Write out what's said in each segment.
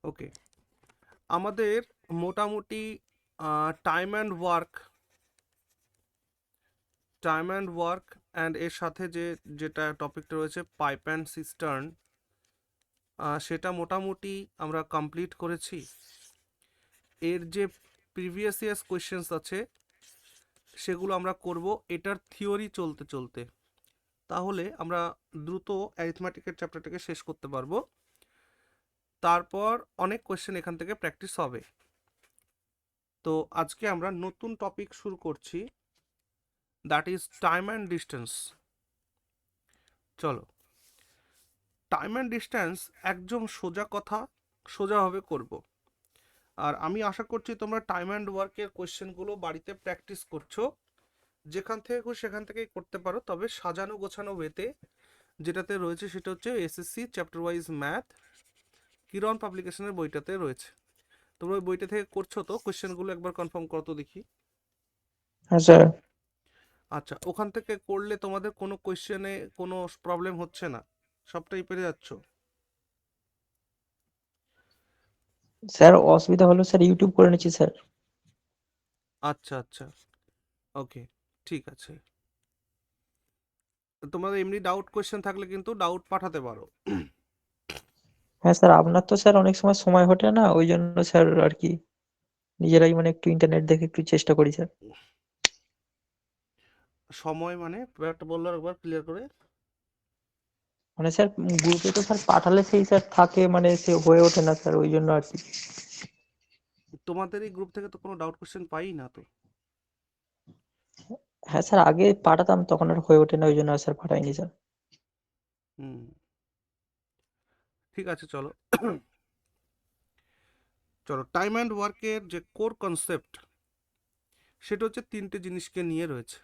ওকে, আমাদের মোটামুটি time and work and এর সাথে যেটা টপিকটা রয়েছে পাইপ অ্যান্ড সিস্টার্ন, সেটা মোটামুটি আমরা কমপ্লিট করেছি। এর যে প্রিভিয়াস ইয়ার্স কোয়েশ্চেন্স আছে সেগুলো আমরা করব এটার থিওরি চলতে চলতে, তাহলে আমরা দ্রুত অ্যারিথমেটিকের চ্যাপ্টারটাকে শেষ করতে পারবো। তারপর অনেক কোয়েশ্চেন এখান থেকে প্র্যাকটিস হবে। তো আজকে আমরা নতুন টপিক শুরু করছি, that is time and distance. চলো, টাইম অ্যান্ড ডিস্টেন্স একদম সোজা কথা, সোজাভাবে করব। আর আমি আশা করছি তোমরা টাইম অ্যান্ড ওয়ার্কের কোয়েশ্চেনগুলো বাড়িতে প্র্যাকটিস করছো, যেখান থেকে খুশি সেখান থেকেই করতে পারো, তবে সাজানো গোছানো ওয়েতে। যেটাতে রয়েছে সেটা হচ্ছে এসএসসি চ্যাপ্টার ওয়াইজ ম্যাথ, কিরণ পাবলিকেশনের বইটাতে রয়েছে। তোমরা ওই বইটা থেকে করছো তো? কোয়েশ্চেনগুলো একবার কনফার্ম করো তো দেখি। হ্যাঁ স্যার। আচ্ছা, ওখান থেকে করলে তোমাদের কোনো কোয়েশ্চেনে কোনো প্রবলেম হচ্ছে না? সবটাই পেরে যাচ্ছ? স্যার অসুবিধা হলো স্যার, ইউটিউব করে নিচ্ছি স্যার। আচ্ছা আচ্ছা, ওকে, ঠিক আছে। তোমাদের এমনি ডাউট কোয়েশ্চেন থাকলে কিন্তু ডাউট পাঠাতে পারো। হ্যাঁ স্যার, আপনার তো স্যার অনেক সময় সময় ঘটে না, ওই জন্য স্যার আর কি নিজেরাই মানে একটু ইন্টারনেট দেখে একটু চেষ্টা করি স্যার। সময় মানে ব্যাপারটা বললো একবার ক্লিয়ার করে। মানে স্যার গ্রুপে তো স্যার পাঠালে সেই স্যার থাকে, মানে সে হয়ে ওঠে না স্যার, ওই জন্য আর কি। তোমাদের এই গ্রুপ থেকে তো কোনো ডাউট কোয়েশ্চেন পাই না তো। হ্যাঁ স্যার, আগে পাঠাতাম তখন আর হয়ে ওঠে না, ওই জন্য আর স্যার পাঠাইনি স্যার। হুম, ঠিক আছে, চলো। চলো, টাইম অ্যান্ড ওয়ার্কের যে কোর কনসেপ্ট সেটা হচ্ছে তিনটে জিনিসকে নিয়ে রয়েছে।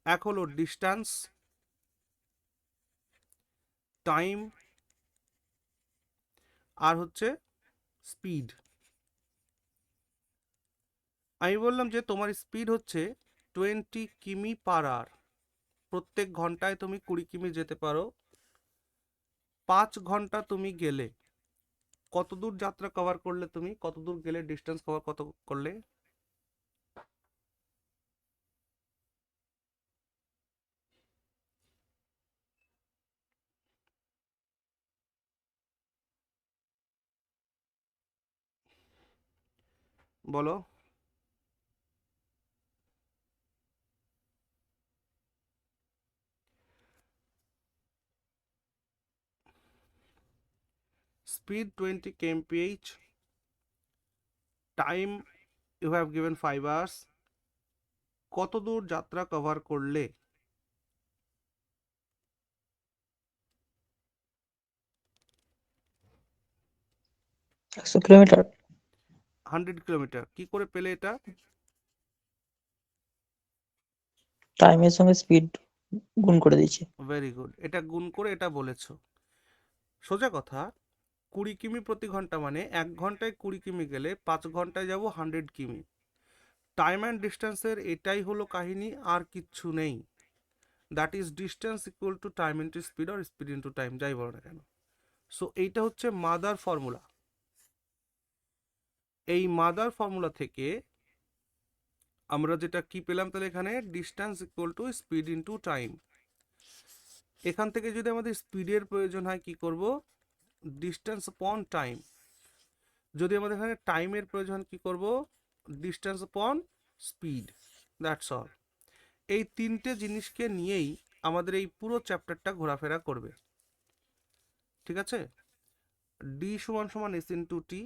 এক হলো ডিস্টেন্স, টাইম, আর হচ্ছে স্পিড। আমি বললাম যে তোমার স্পিড হচ্ছে 20 কিমি/আওয়ার, প্রত্যেক ঘন্টায় তুমি 20 কিমি যেতে পারো। 5 ঘন্টা তুমি গেলে কত দূর যাত্রা কভার করলে? তুমি কত দূর গেলে ডিস্টেন্স কভার কত করলে? বলো। Speed 20 kmph, time you have given 5 hours, কত দূর যাত্রা কভার করলে? 100 কিলোমিটার। 100 কিলোমিটার। কি করে পেলে এটা? টাইমের সঙ্গে স্পিড গুণ করে দিয়েছি। ভেরি গুড, এটা গুণ করে এটা বলেছো। সোজা কথা, 20 কিমি/ঘন্টা মানে 1 ঘন্টায় 20 কিমি গেলে 5 ঘন্টায় যাব 100 কিমি। টাইম অ্যান্ড ডিস্টেন্সের এটাই হলো কাহিনী, আর কিচ্ছু নেই। That is distance equal to time into speed, or speed into time, যাই বলো না কেন। সো এইটা হচ্ছে মাদার ফর্মুলা। এই মাদার ফর্মুলা থেকে আমরা যেটা কি পেলাম, তাহলে এখানে distance equal to speed into time. এখান থেকে যদি আমাদের স্পিডের প্রয়োজন হয় কি করব? Distance upon time. যদি আমাদের এখানে টাইমের প্রয়োজন কি করব? Distance upon speed. That's all. এই তিনটে জিনিসকে নিয়েই আমাদের এই পুরো চ্যাপ্টারটা ঘোরাফেরা করবে, ঠিক আছে? ডি সমান সমান S into T,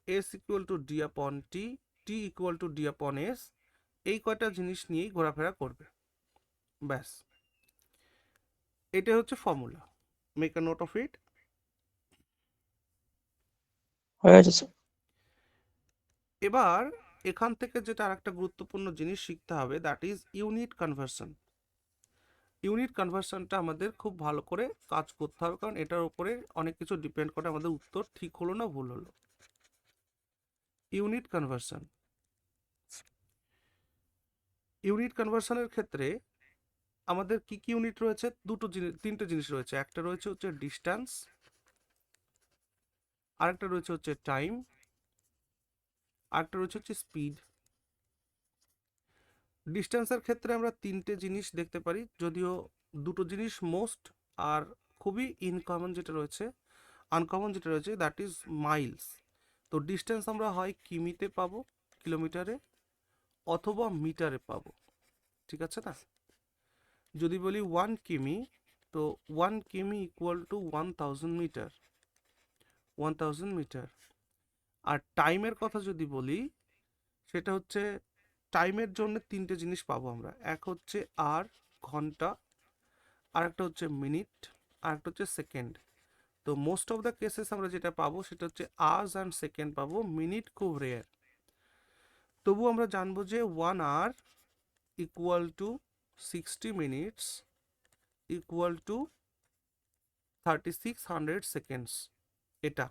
S equal to D আপন টি, টি ইকুয়াল টু ডি আপন এস। এই কয়টা জিনিস নিয়েই ঘোরাফেরা করবে, ব্যাস। এটা হচ্ছে formula, make a note of it. হয়ে গেছে স্যার। এবার এখান থেকে যেটা আরেকটা গুরুত্বপূর্ণ জিনিস শিখতে হবে, that is unit conversion. Unit কনভার্সনটা আমাদের খুব ভালো করে কাজ করতে হবে, কারণ এটার উপরে অনেক কিছু ডিপেন্ড করে আমাদের উত্তর ঠিক হলো না ভুল হলো। ইউনিট কনভার্সন, ইউনিট কনভার্সনের ক্ষেত্রে আমাদের কি কি ইউনিট রয়েছে? তিনটে জিনিস রয়েছে। একটা রয়েছে হচ্ছে ডিস্টেন্স, আরেকটা রয়েছে হচ্ছে টাইম, আরেকটা রয়েছে হচ্ছে স্পিড। ডিস্টেন্সের ক্ষেত্রে আমরা তিনটে জিনিস দেখতে পারি, যদিও দুটো জিনিস মোস্ট আর খুবই আনকমন যেটা রয়েছে দ্যাট ইজ মাইলস। তো ডিস্টেন্স আমরা হয় কিমিতে পাবো, কিলোমিটারে, অথবা মিটারে পাবো, ঠিক আছে না? যদি বলি 1 কিমি, তো 1 কিমি ইকুয়াল টু 1000 মিটার, 1000 মিটার। আর টাইমের কথা যদি বলি, সেটা হচ্ছে টাইমের জন্য তিনটে জিনিস পাবো আমরা, এক হচ্ছে আর, ঘন্টা, আর একটা হচ্ছে মিনিট, আর একটা হচ্ছে সেকেন্ড। তো মোস্ট অফ দ্য কেসেস আমরা যেটা পাবো সেটা হচ্ছে আওয়ার্স অ্যান্ড সেকেন্ড পাবো, মিনিট খুব রেয়ার। তবু আমরা জানবো যে 1 hour equal to 60 minutes equal to 3600 seconds. এটা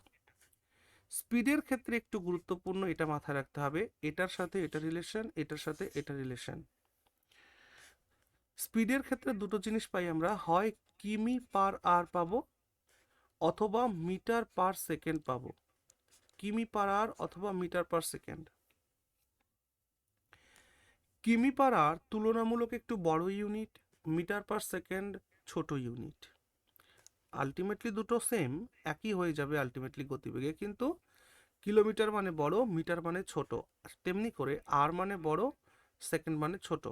স্পিডের ক্ষেত্রে একটু গুরুত্বপূর্ণ, এটা মাথায় রাখতে হবে, এটার সাথে এটা রিলেশন, এটার সাথে এটা রিলেশন। স্পিডের ক্ষেত্রে দুটো জিনিস পাই আমরা, হয় কিমি পার আওয়ার পাবো, অথবা মিটার পার সেকেন্ড পাবো। কিমি পার আওয়ার অথবা মিটার পার সেকেন্ড। কিমি পার আওয়ার তুলনামূলক একটু বড় ইউনিট, মিটার পার সেকেন্ড ছোট ইউনিট। আলটিমেটলি দুটো সেম, একই হয়ে যাবে আলটিমেটলি গতিবেগে, কিন্তু কিলোমিটার মানে বড়, মিটার মানে ছোট, তেমনি করে আর মানে বড়, সেকেন্ড মানে ছোট।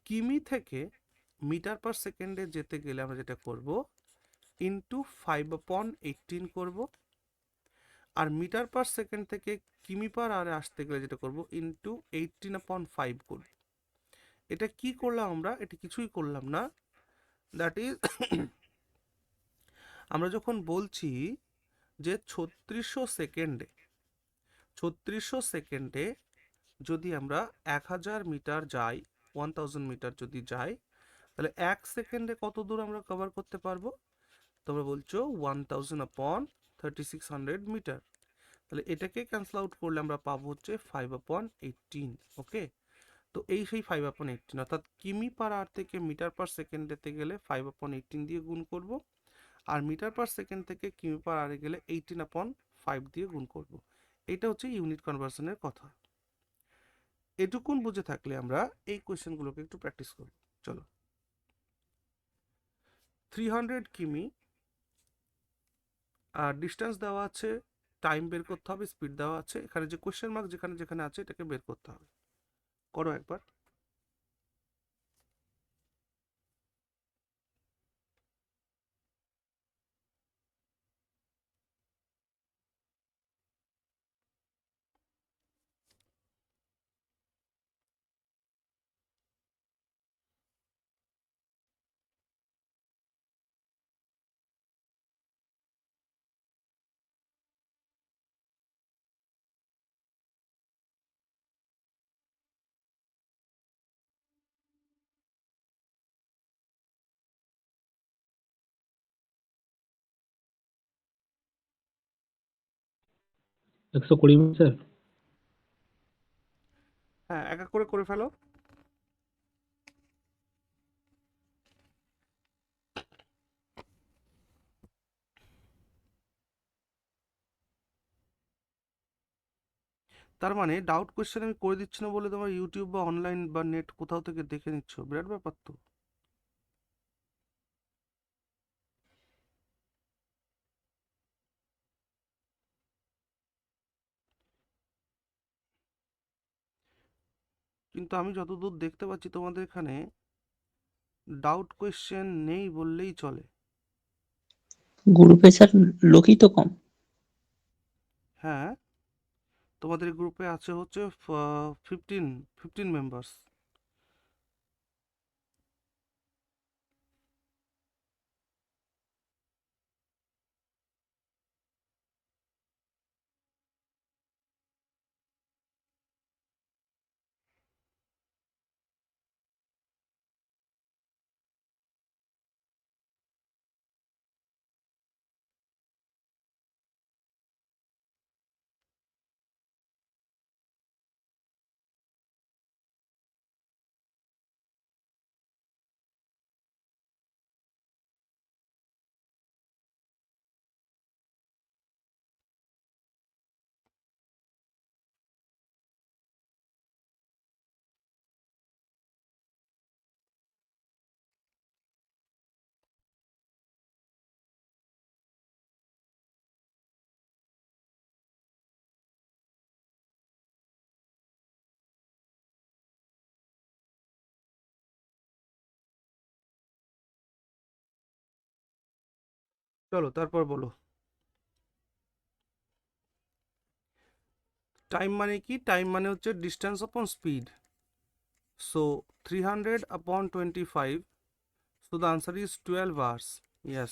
কিমি থেকে মিটার পার সেকেন্ডে যেতে গেলে আমরা যেটা করব, ইন্টু 5/18 করব। আর মিটার পার সেকেন্ড থেকে কিমি পার আওয়ারে আসতে গেলে যেটা করব, ইন্টু 18/5 করব। এটা কি করলাম আমরা? এটা কিছুই করলাম না, দ্যাট ইজ আমরা যখন বলছি যে 3600 সেকেন্ডে যদি আমরা 1000 মিটার যাই, 1000 মিটার যদি যাই, তাহলে 1 সেকেন্ডে কত দূর আমরা কভার করতে পারবো? তোমরা বলছো 1000/3600 মিটার। তাহলে এটাকে ক্যান্সেল আউট করলে আমরা পাবো হচ্ছে 5/18। ওকে, তো এই সেই 5/18, অর্থাৎ কিমি পার আওয়ার থেকে মিটার পার সেকেন্ড যেতে গেলে 5/18 দিয়ে গুণ করব, আর মিটার পার সেকেন্ড থেকে কিমি পার আওয়ারে গেলে 18/5 দিয়ে গুণ করব। এটা হচ্ছে ইউনিট কনভার্সনের কথা। এটুকুন বুঝে থাকলে আমরা এই কোয়েশ্চেনগুলোকে একটু প্র্যাকটিস করব। চলো, 300 কিমি আর ডিস্টেন্স দেওয়া আছে, টাইম বের করতে হবে, স্পিড দেওয়া আছে, এখানে যে কোয়েশ্চেন মার্ক যেখানে যেখানে আছে এটাকে বের করতে হবে। করো একবার। একশো কুড়ি মিনিট স্যার। হ্যাঁ, এক এক করে করে ফেলো। তার মানে ডাউট কোয়েশ্চেন আমি করে দিচ্ছি না বলে তোমার ইউটিউব বা অনলাইন বা নেট কোথাও থেকে দেখে নিচ্ছ, বিরাট ব্যাপার তো। কিন্তু আমি যতদূর দেখতে পাচ্ছি তোমাদের এখানে ডাউট কোয়েশ্চেন নেই বললেই চলে। গ্রুপে স্যার লোকই তো কম। হ্যাঁ, তোমাদের গ্রুপে আছে হচ্ছে 15 মেম্বার্স। চলো তারপর বলো। টাইম মানে কি? টাইম মানে হচ্ছে ডিস্টেন্স আপন speed. So 300 upon 25, so the answer is 12 hours. Yes.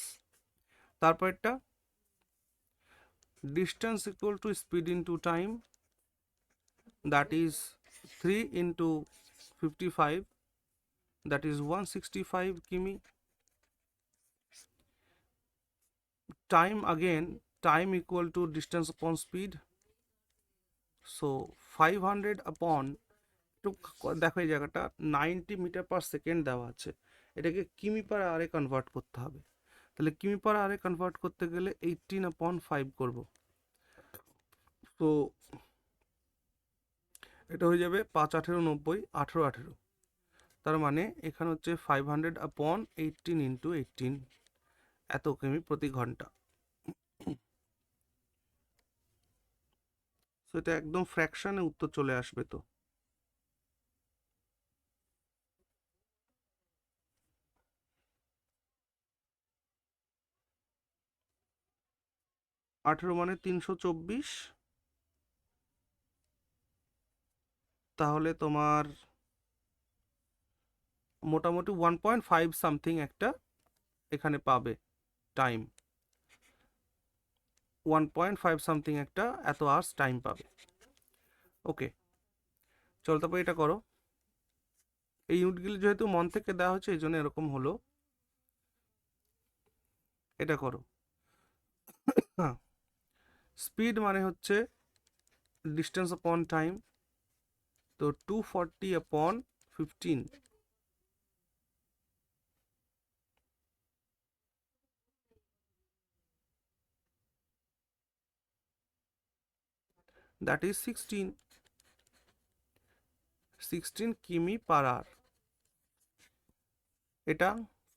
তারপরটা distance equal to speed into time, that is 3 into 55, that is 165 কিমি। Time again, time equal to distance upon speed, so 500 upon, একটু দেখো এই জায়গাটা 90 metre per second দেওয়া আছে, এটাকে কিমি পার আরে কনভার্ট করতে হবে। তাহলে কিমি পার আরে কনভার্ট করতে গেলে 18 upon 5 করব। তো এটা হয়ে যাবে 5 18 90 18 18। তার মানে এখানে হচ্ছে 500 upon 18 ইন্টু 18, এত কিমি প্রতি ঘন্টা। তো এটা একদম ফ্র্যাকশনে উত্তর চলে আসবে। তো 18 মানে 324, তাহলে তোমার মোটামুটি 1.5 সামথিং একটা এখানে পাবে টাইম, 1.5 সামথিং একটা এত আওয়ার্স টাইম পাবে। ওকে, চল তারপর এটা করো। এই ইউনিটগুলি যেহেতু মন থেকে দেওয়া হচ্ছে এই জন্য এরকম হলো। এটা করো। হ্যাঁ, স্পিড মানে হচ্ছে ডিস্টেন্স আপন টাইম, তো 240 upon 15, that is 16 কিমি পার আওয়ার। এটা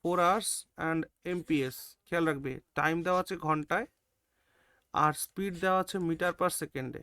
4 hours and MPS। খেয়াল রাখবে টাইম দেওয়া আছে ঘন্টায় আর স্পিড দেওয়া আছে মিটার পার সেকেন্ডে।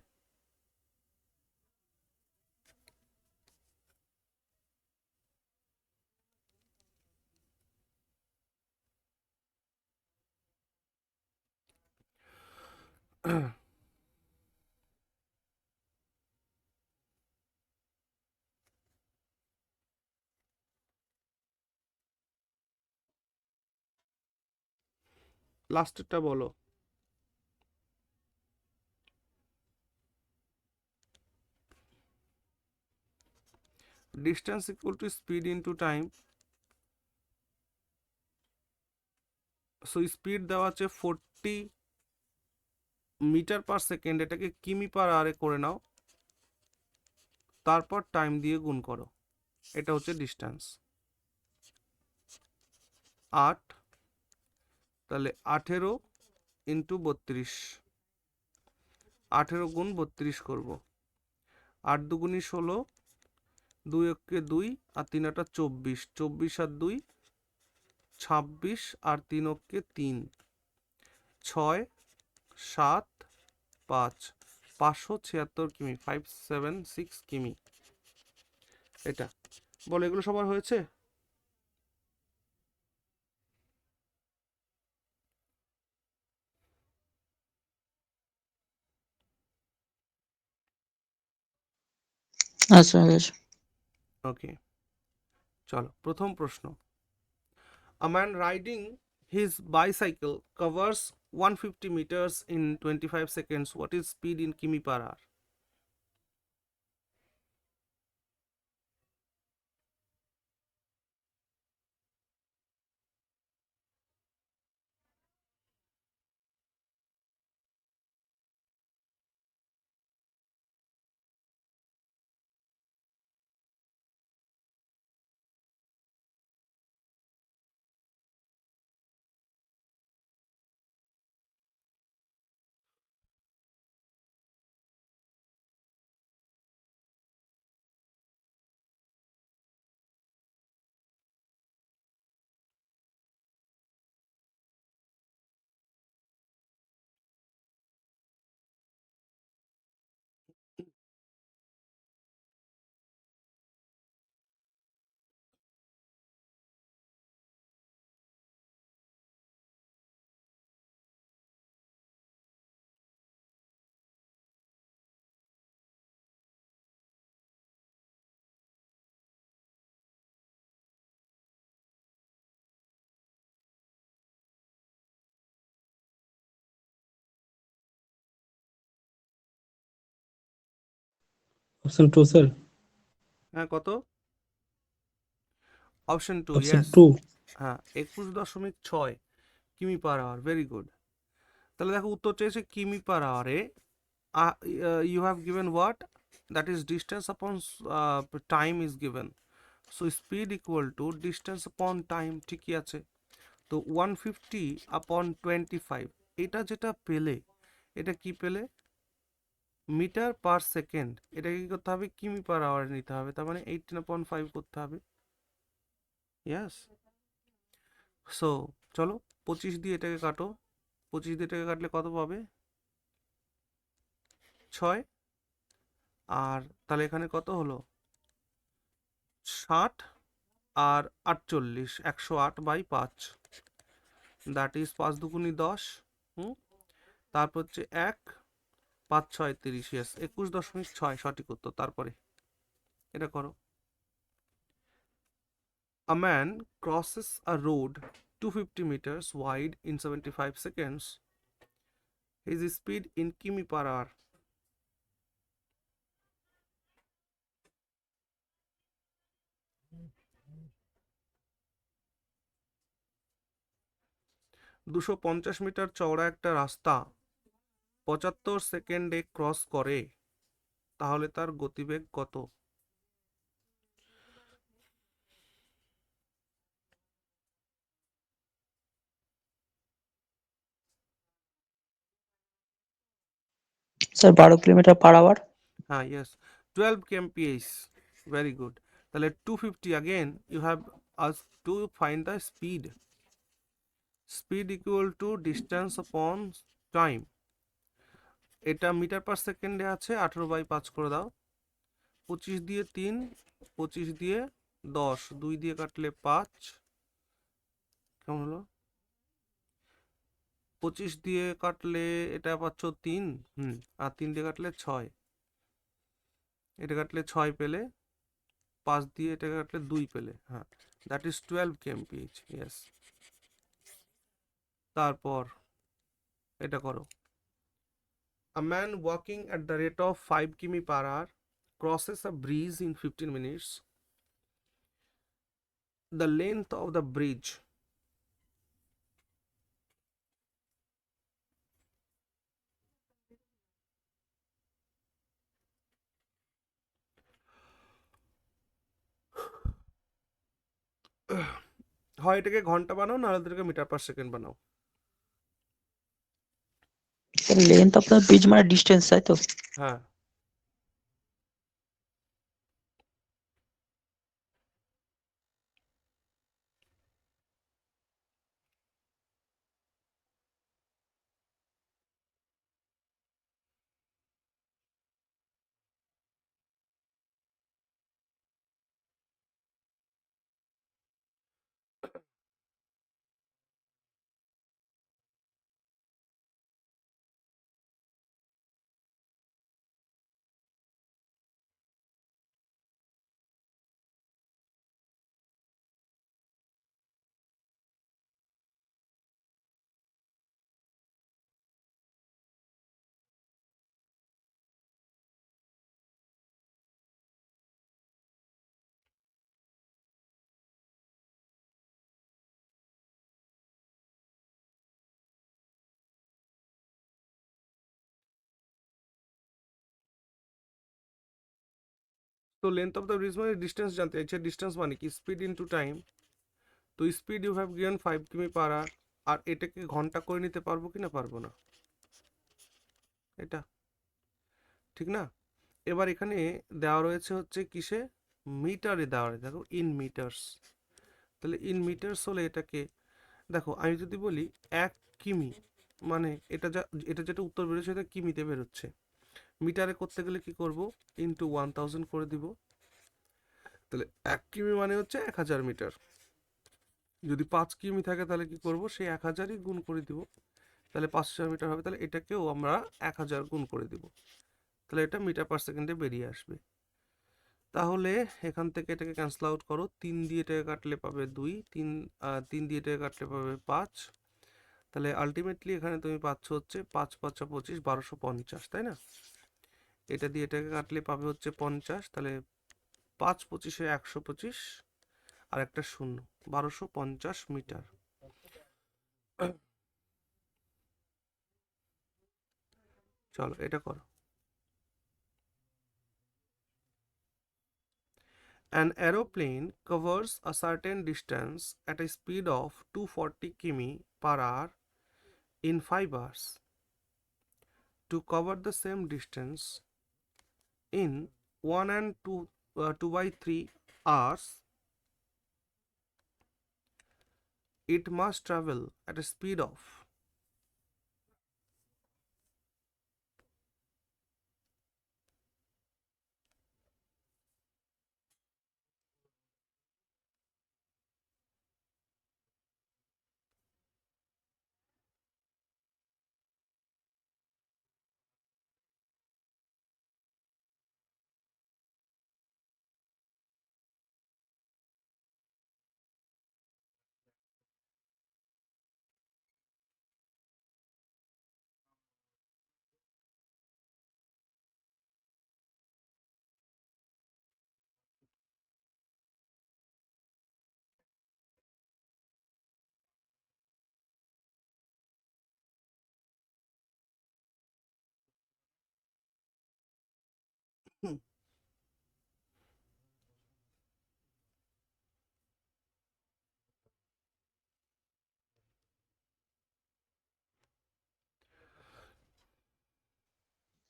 লাস্টেরটা বলো। Distance equal to speed into time, so speed দেওয়া আছে 40 মিটার পার সেকেন্ড, এটাকে কিমি পার আওয়ারে করে নাও, তারপর টাইম দিয়ে গুণ করো, এটা হচ্ছে ডিস্টেন্স। 8, তাহলে 18 ইন্টু 32, 18 গুণ 32 করব। 8 দুগুণি 16, 2 একে 2 আর 3 আটা 24, 24 আর 2 26 আর 3 ওকে 3, 6 7 5, 576 কিমি, 576 কিমি। এটা বলো, এগুলো সবার হয়েছে? আচ্ছা বেশ। ওকে, চলো প্রথম প্রশ্ন। A man riding his bicycle covers 150 meters in 25 seconds. What is speed in কিমি per hour? Option two sir. হ্যাঁ, কত? Option two, option yes. Two. হ্যাঁ, 21.6 কিমি পার আওয়ার, ভেরি গুড। তাহলে দেখো উত্তর চেয়েছে কিমি পার আওয়ারে, you have given what, that is distance upon time is given, so speed equal to distance upon time, ঠিকই আছে। তো 150/25, এটা যেটা পেলে, এটা কি পেলে? Metre per second. এটাকে কি করতে হবে? কিমি পার আওয়ারে নিতে হবে, তার মানে 18/5 করতে হবে। ইয়াস। সো চলো 25 দিয়ে এটাকে কাটো, 25 দিয়ে এটাকে কাটলে কত পাবে? 6। আর তাহলে এখানে কত হলো? 60 আর 48, 108/5, দ্যাট ইজ 5 দুগুনি 10। তারপর হচ্ছে 1, 5 6 30, ইয়েস 21.6 সঠিক উত্তর। তারপরে এটা করো। A man crosses a road 250 meters wide in 75 seconds. His speed in কিমি per hour. দুশো 50 মিটার চওড়া একটা রাস্তা 75 সেকেন্ডে ক্রস করে, তাহলে তার গতিবেগ কত? স্যার 12 কিলোমিটার/আওয়ার। হ্যাঁ, ইয়েস, 12 kmph, ভেরি গুড। তাহলে 250, again you have asked to find the speed, speed equal to distance upon time, এটা মিটার পার সেকেন্ডে আছে, 18/5 করে দাও। 25 দিয়ে 3, 25 দিয়ে 10, 2 দিয়ে কাটলে 5, কেমন হলো? 25 দিয়ে কাটলে এটা পাচ্ছ 3, আর 3 দিয়ে কাটলে 6, এটা কাটলে 6 পেলে, 5 দিয়ে এটা কাটলে 2 পেলে, হ্যাঁ, দ্যাট ইজ 12 kmph, ইয়েস। তারপর এটা করো। A man walking at the rate of 5 km per hour crosses a bridge in 15 minutes. The length of the bridge. হয় এটাকে ঘন্টা বানাও, নাহলে এটাকে মিটার পার সেকেন্ড বানাও। Sir length of the bridge মানে ডিস্টেন্স, তাই তো? হ্যাঁ, তো লেন্থ অফ দ্য ব্রিজ মানে ডিস্টেন্স জানতে চাইছে। ডিস্টেন্স মানে কি? Speed into time. তো স্পিড ইউ হ্যাভ গিভেন 5 কিমি পার আওয়ার, আর এটাকে ঘন্টা করে নিতে পারবো কি না পারবো না? এটা ঠিক না? এবার এখানে দেওয়া রয়েছে হচ্ছে কিসে? মিটারে দেওয়া রয়েছে, দেখো ইন মিটার্স। তাহলে ইন মিটার্স হলে এটাকে দেখো, আমি যদি বলি 1 কিমি, মানে এটা যেটা উত্তর বেরোচ্ছে এটা কিমিতে বেরোচ্ছে। মিটারে করতে গেলে কি করব? ইন্টু 1000 করে দিব। তাহলে 1 কিমি মানে হচ্ছে 1000 মিটার। যদি 5 কিমি থাকে তাহলে কি করব? সেই 1000ই গুণ করে দিব, তাহলে 5000 মিটার হবে। তাহলে এটাকেও আমরা 1000 গুণ করে দিব, তাহলে এটা মিটার পার সেকেন্ডে বেরিয়ে আসবে। তাহলে এখান থেকে এটাকে ক্যান্সেল আউট করো, 3 দিয়ে এটাকে কাটলে পাবে 2, 3 দিয়ে এটাকে কাটলে পাবে 5। তাহলে আলটিমেটলি এখানে তুমি পাচ্ছ হচ্ছে 5 5 25, 1250, তাই না? এটা দিয়ে এটাকে কাটলে পাবে হচ্ছে 50, তাহলে 5×25 125, আর একটা শূন্য, 1250 মিটার। চলো এটা করো। An aeroplane covers a certain distance at a speed of 240 km/h in 5 hours. To cover the same distance in 1 and 2/3 hours, it must travel at a speed of.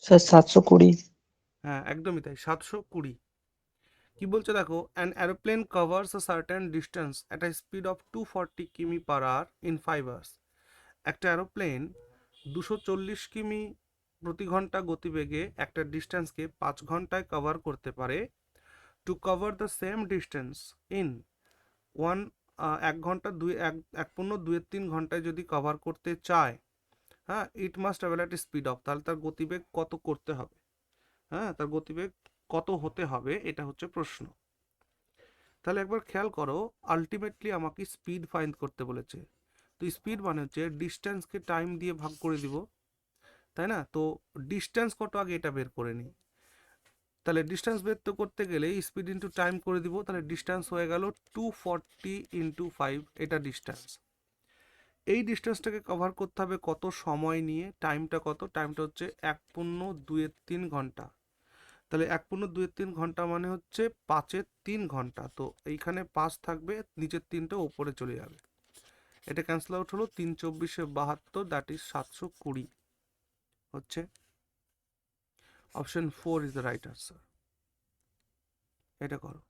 Sir 720। হ্যাঁ একদমই তাই, 720। কি বলছে দেখো, an aeroplane covers a certain distance at a speed of 240 কিমি/h in 5 hours। একটা aeroplane 240 কিমি প্রতি ঘন্টা গতিবেগে একটা ডিস্টেন্সকে 5 ঘন্টায় কভার করতে পারে। To cover the same distance in one, 1 ঘন্টা 1.2-3 ঘন্টায় যদি কভার করতে চায়, হ্যাঁ, it must travel at speed of, তাহলে তার গতিবেগ কত করতে হবে, হ্যাঁ, তার গতিবেগ কত হতে হবে, এটা হচ্ছে প্রশ্ন। তাহলে একবার খেয়াল করো, আলটিমেটলি আমাকে স্পিড ফাইন্ড করতে বলেছে। তো স্পিড মানে হচ্ছে ডিস্টেন্সকে টাইম দিয়ে ভাগ করে দিব, তাই না? তো ডিস্টেন্স কত আগে এটা বের করে নিই। তাহলে ডিস্টেন্স বের তো করতে গেলে স্পিড ইন্টু টাইম করে দিব, তাহলে ডিস্টেন্স হয়ে গেল 240 × 5, এটা ডিস্টেন্স। এই ডিস্টেন্সটাকে কভার করতে হবে কত সময় নিয়ে, টাইমটা কত, টাইমটা হচ্ছে 1.2-3 ঘন্টা। তাহলে 1.2-3 ঘন্টা মানে হচ্ছে 5-3 ঘন্টা। তো এইখানে 5 থাকবে, নিচের 3টা উপরে চলে যাবে, এটা ক্যান্সেল আউট হলো, 3×24 = 72, দ্যাট ইজ 720 হচ্ছে। Option 4 is the right answer. এটা করো।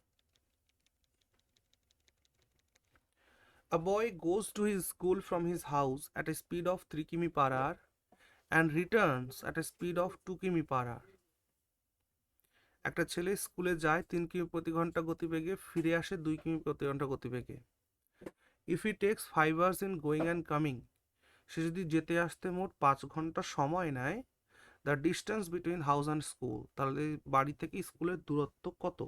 A boy goes to his school from his house at a speed of 3 km/h and returns at a speed of 2 km/h. একটা ছেলে স্কুলে যায় 3 কিমি প্রতি ঘন্টা গতিবেগে, ফিরে আসে 2 কিমি প্রতি ঘন্টা গতিবেগে। If he takes 5 hours in going and coming, সে যদি যেতে আসতে মোট 5 ঘন্টা সময় নেয়, the distance between house and school, তাহলে বাড়ি থেকে স্কুলের দূরত্ব কত?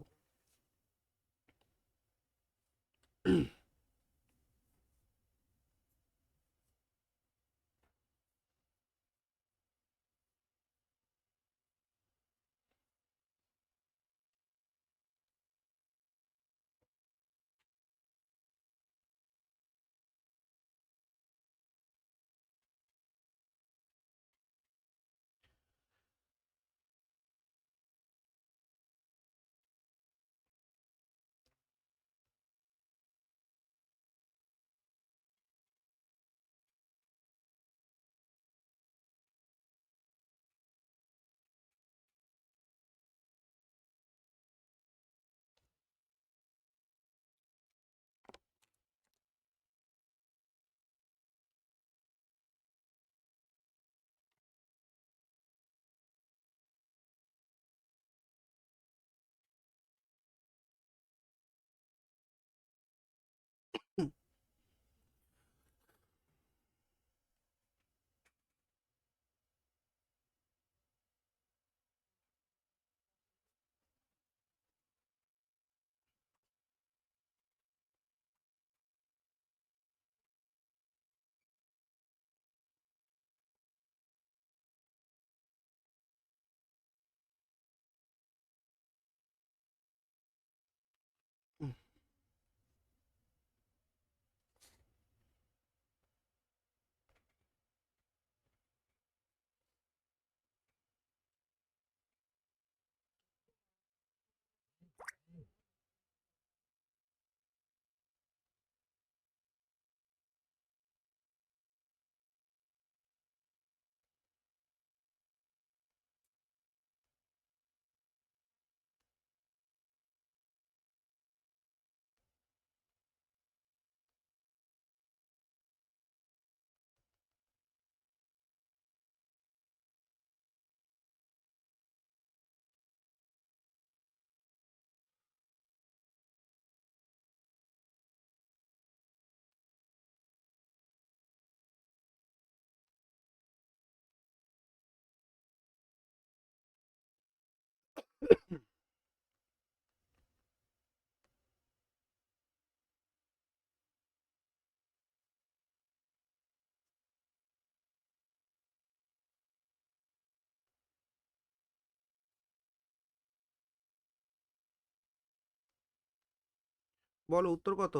বলো উত্তর কত?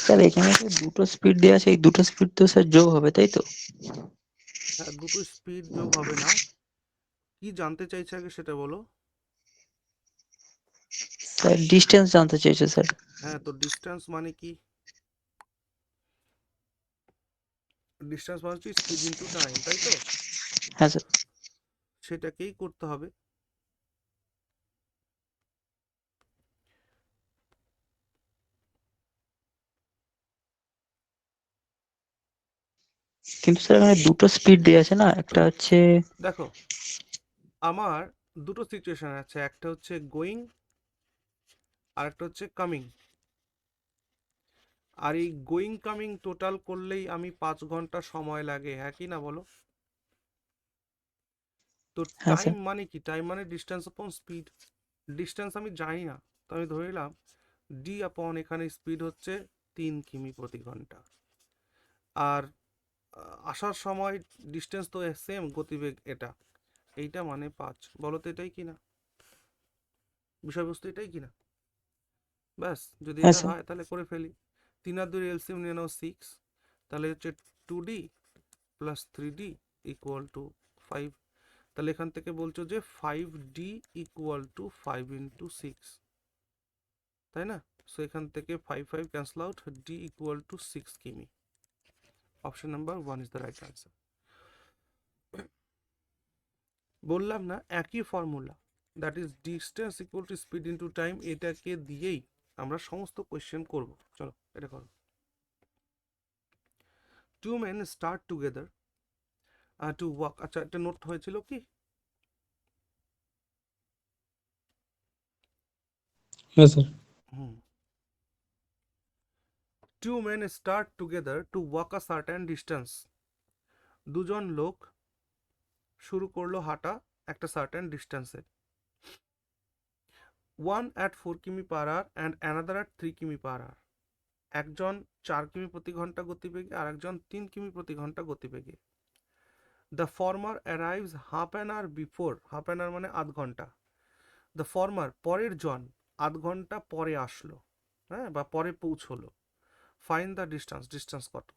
স্যার এখানে তো দুটো স্পিড দেওয়া আছে, এই দুটো স্পিড তো স্যার যোগ হবে তাই তো? হ্যাঁ, দুটো স্পিড যোগ হবে না। কি জানতে চাইছে আগে সেটা বলো। স্যার ডিস্টেন্স জানতে চেয়েছে স্যার। হ্যাঁ, তো ডিস্টেন্স মানে কি? ডিস্টেন্স মানে হচ্ছে স্পিড ইনটু টাইম, তাই তো? হ্যাঁ স্যার। সেটাকেই করতে হবে। কিন্তু স্যার এখানে দুটো স্পিড দেওয়া আছে না, একটা হচ্ছে। দেখো, আমার দুটো সিচুয়েশন আছে, একটা হচ্ছে গোয়িং আর একটা হচ্ছে কামিং। আর এই গোয়িং কামিং টোটাল করলেই আমি 5 ঘন্টা সময় লাগে, হ্যাঁ কি না বলো? তো হ্যাঁ টাইম স্যার। মানে কি? টাইম মানে ডিস্টেন্স আপন স্পিড। ডিস্টেন্স আমি জানি না, তো আমি ধরে নিলাম ডি আপন এখানে স্পিড হচ্ছে 3 কিমি প্রতি ঘন্টা। আর আসার সময় ডিস্টেন্স তো সেম, গতিবেগ এটা, এইটা মানে 5। বলো তো এটাই কিনা, বিষয়বস্তু এটাই কিনা? ব্যাস, যদি হ্যাঁ এটা স্যার। হয় তাহলে করে ফেলি। 3 আর 2 এলসিএম নিয়ে নাও 6, তাহলে হচ্ছে 2D plus 3D equal to 5। তাহলে এখান থেকে বলছো যে 5D ইকুয়াল টু 5 × 6, তাই না? সো এখান থেকে 5 cancel out, D equal to 6 কিমি। Option number 1 is the right answer. বললাম না একই formula, that is distance equal to speed into time, এটাকে দিয়েই আমরা সমস্ত কোয়েশ্চেন করব। চলো এটা করো। Two men start together to walk. আচ্ছা, একটা নোট হয়েছিল কি? হ্যাঁ sir. Hmm. Two men start together to walk a certain distance. দুজন লোক শুরু করলো হাঁটা একটা সার্টেন ডিস্টেন্সে। ওয়ান অ্যাট 4 কিমি/আওয়ার অ্যান্ড অ্যানাদার অ্যাট 3 কিমি/আওয়ার। একজন 4 কিমি/ঘন্টা গতিবেগে আর একজন 3 কিমি/ঘন্টা গতিবেগে। The former arrives half an hour before, half an hour মানে আধ ঘন্টা। দ্য ফর্মার পরের জন আধ ঘন্টা পরে আসলো, হ্যাঁ, বা পরে পৌঁছলো। ফাইন্ড দ্য ডিস্টেন্স, ডিস্টেন্স কত?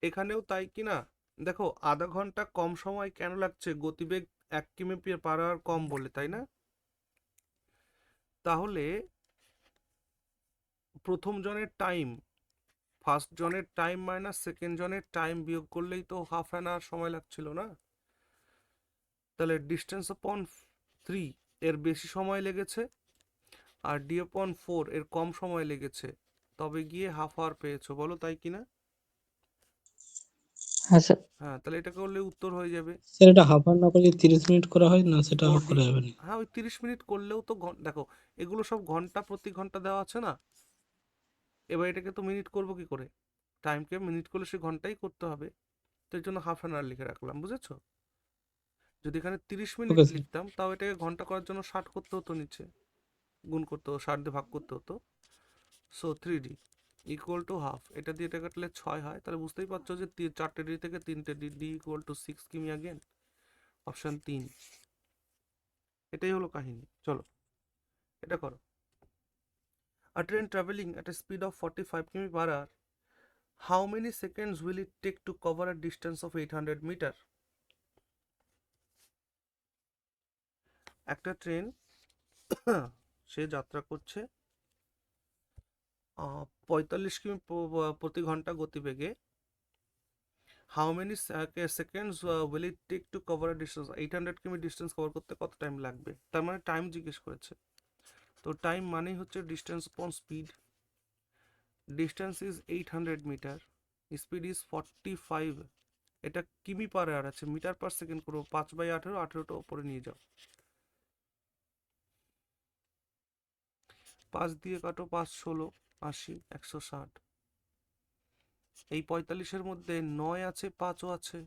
এখানেও তাই কি না? দেখো, আধা ঘন্টা কম সময় কেন লাগছে? গতিবেগ 1 কিমি/আওয়ার কম বলে, তাই না? তাহলে প্রথম জনের টাইম, ফার্স্ট জনের টাইম মাইনাস সেকেন্ড জনের টাইম বিয়োগ করলেই তো হাফ অ্যান আওয়ার সময় লাগছিল না? তাহলে ডিস্টেন্স অপন 3 এর বেশি সময় লেগেছে, আর ডি অপন 4 এর কম সময় লেগেছে, তবে গিয়ে হাফ আওয়ার পেয়েছো, বলো তাই কিনা? হ্যাঁ স্যার। হ্যাঁ, তাহলে এটা করলে উত্তর হয়ে যাবে। স্যার এটা হাফ আওয়ার না করে 30 মিনিট করা হয় না, সেটা ও করা যাবে না? হ্যাঁ, ওই 30 মিনিট করলেও তো দেখো, এগুলো সব ঘন্টা প্রতি ঘন্টা দেওয়া আছে না। এবার এটাকে তো মিনিট করব কি করে? টাইমকে মিনিট করলে সে ঘন্টাই করতে হবে, তো এর জন্য হাফ অ্যান আওয়ার লিখে রাখলাম, বুঝেছো? যদি এখানে 30 মিনিট ওকে স্যার। লিখতাম তাও এটাকে ঘন্টা করার জন্য 60 করতে হতো, নিচে গুণ করতে হতো, 60 দিয়ে ভাগ করতে হতো। So 3D equal to half, এটা দিয়ে এটা কাটলে 6 হয়, তাহলে বুঝতেই পারছো যে 4টে ডি থেকে 3টে ডি, ডি ইকুয়াল টু 6 কিমি अगेन, অপশন 3। এটাই হলো কাহিনী। চলো এটা করো। A train traveling at a speed of 45 km per hour, how many seconds will it take to cover a distance of 800 meter? একটা ট্রেন সে যাত্রা করছে 45 কিমি প্রতি ঘন্টা গতিবেগে। How many seconds will it take to cover a distance, 800 কিমি distance cover করতে কত টাইম লাগবে, তার মানে টাইম জিজ্ঞেস করেছে। তো টাইম মানেই হচ্ছে distance upon speed. Distance is 800 metre, speed is 45, এটা কিমি পার আওয়ার আছে, মিটার পার সেকেন্ড করবো, 5/18, 18টা উপরে নিয়ে যাও, 5 দিয়ে কাটো, 5 16 80 160। এই 45-এর মধ্যে 9 আছে, 5ও আছে,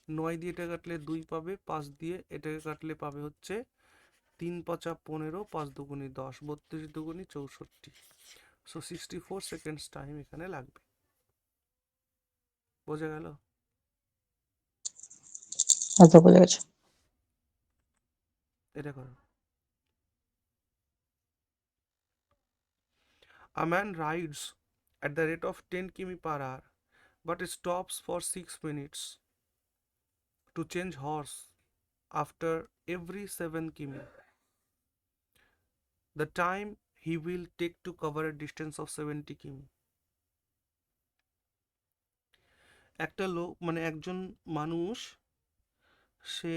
9 দিয়ে এটা কাটলে 2 পাবে, 5 দিয়ে এটাকে কাটলে পাবে হচ্ছে 3 5 15, 5 দুগুনি 10, 32 দুগুনি 64। সো 64 সেকেন্ডস টাইম এখানে লাগবে। বোঝা গেল? আচ্ছা, বোঝা গেছে। এটা করো। A man rides at the rate of 10 km per hour but stops for 6 minutes to change horse after every 7 km. The time he will take to cover a distance of 70 km. একটা লোক মানে একজন মানুষ, সে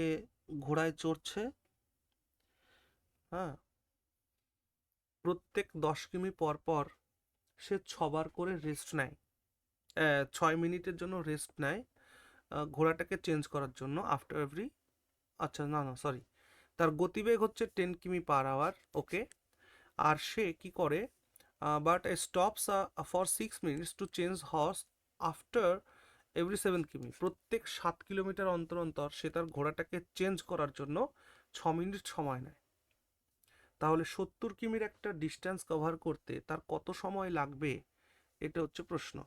ঘোড়ায় চড়ছে, হ্যাঁ, প্রত্যেক 10 কিমি পর পর সে 6বার করে রেস্ট নেয়, 6 মিনিটের জন্য রেস্ট নেয় ঘোড়াটাকে চেঞ্জ করার জন্য আফটার এভরি, আচ্ছা না না সরি, তার গতিবেগ হচ্ছে 10 কিমি/আওয়ার, ওকে। আর সে কি করে, but stops for 6 minutes to change horse after every 7 কিমি, প্রত্যেক 7 কিলোমিটার অন্তর অন্তর সে তার ঘোড়াটাকে চেঞ্জ করার জন্য 6 মিনিট সময় নেয়। তাহলে 70 কিমির একটা ডিস্টেন্স কভার করতে তার কত সময় লাগবে, এটা হচ্ছে প্রশ্ন।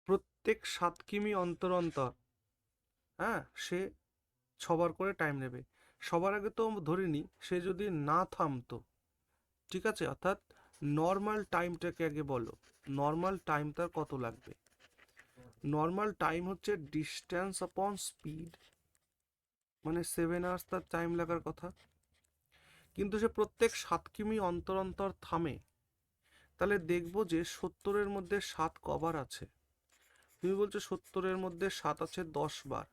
প্রত্যেক 7 কিমি অন্তর অন্তর, হ্যাঁ, সে 6বার করে টাইম নেবে। সবার আগে তো ধরে নি সে যদি না থামতো, ঠিক আছে, অর্থাৎ নর্মাল টাইমটাকে আগে বলো, নর্মাল টাইম তার কত লাগবে। নর্মাল টাইম হচ্ছে ডিস্টেন্স আপন স্পিড, মানে 7 আওয়ার্স তার টাইম লাগার কথা, কিন্তু সে প্রত্যেক 7 কিমি অন্তর অন্তর থামে। তাহলে দেখবো যে 70-এর মধ্যে 7 কবার আছে, তুমি বলছো 70-এর মধ্যে 7 আছে 10 বার,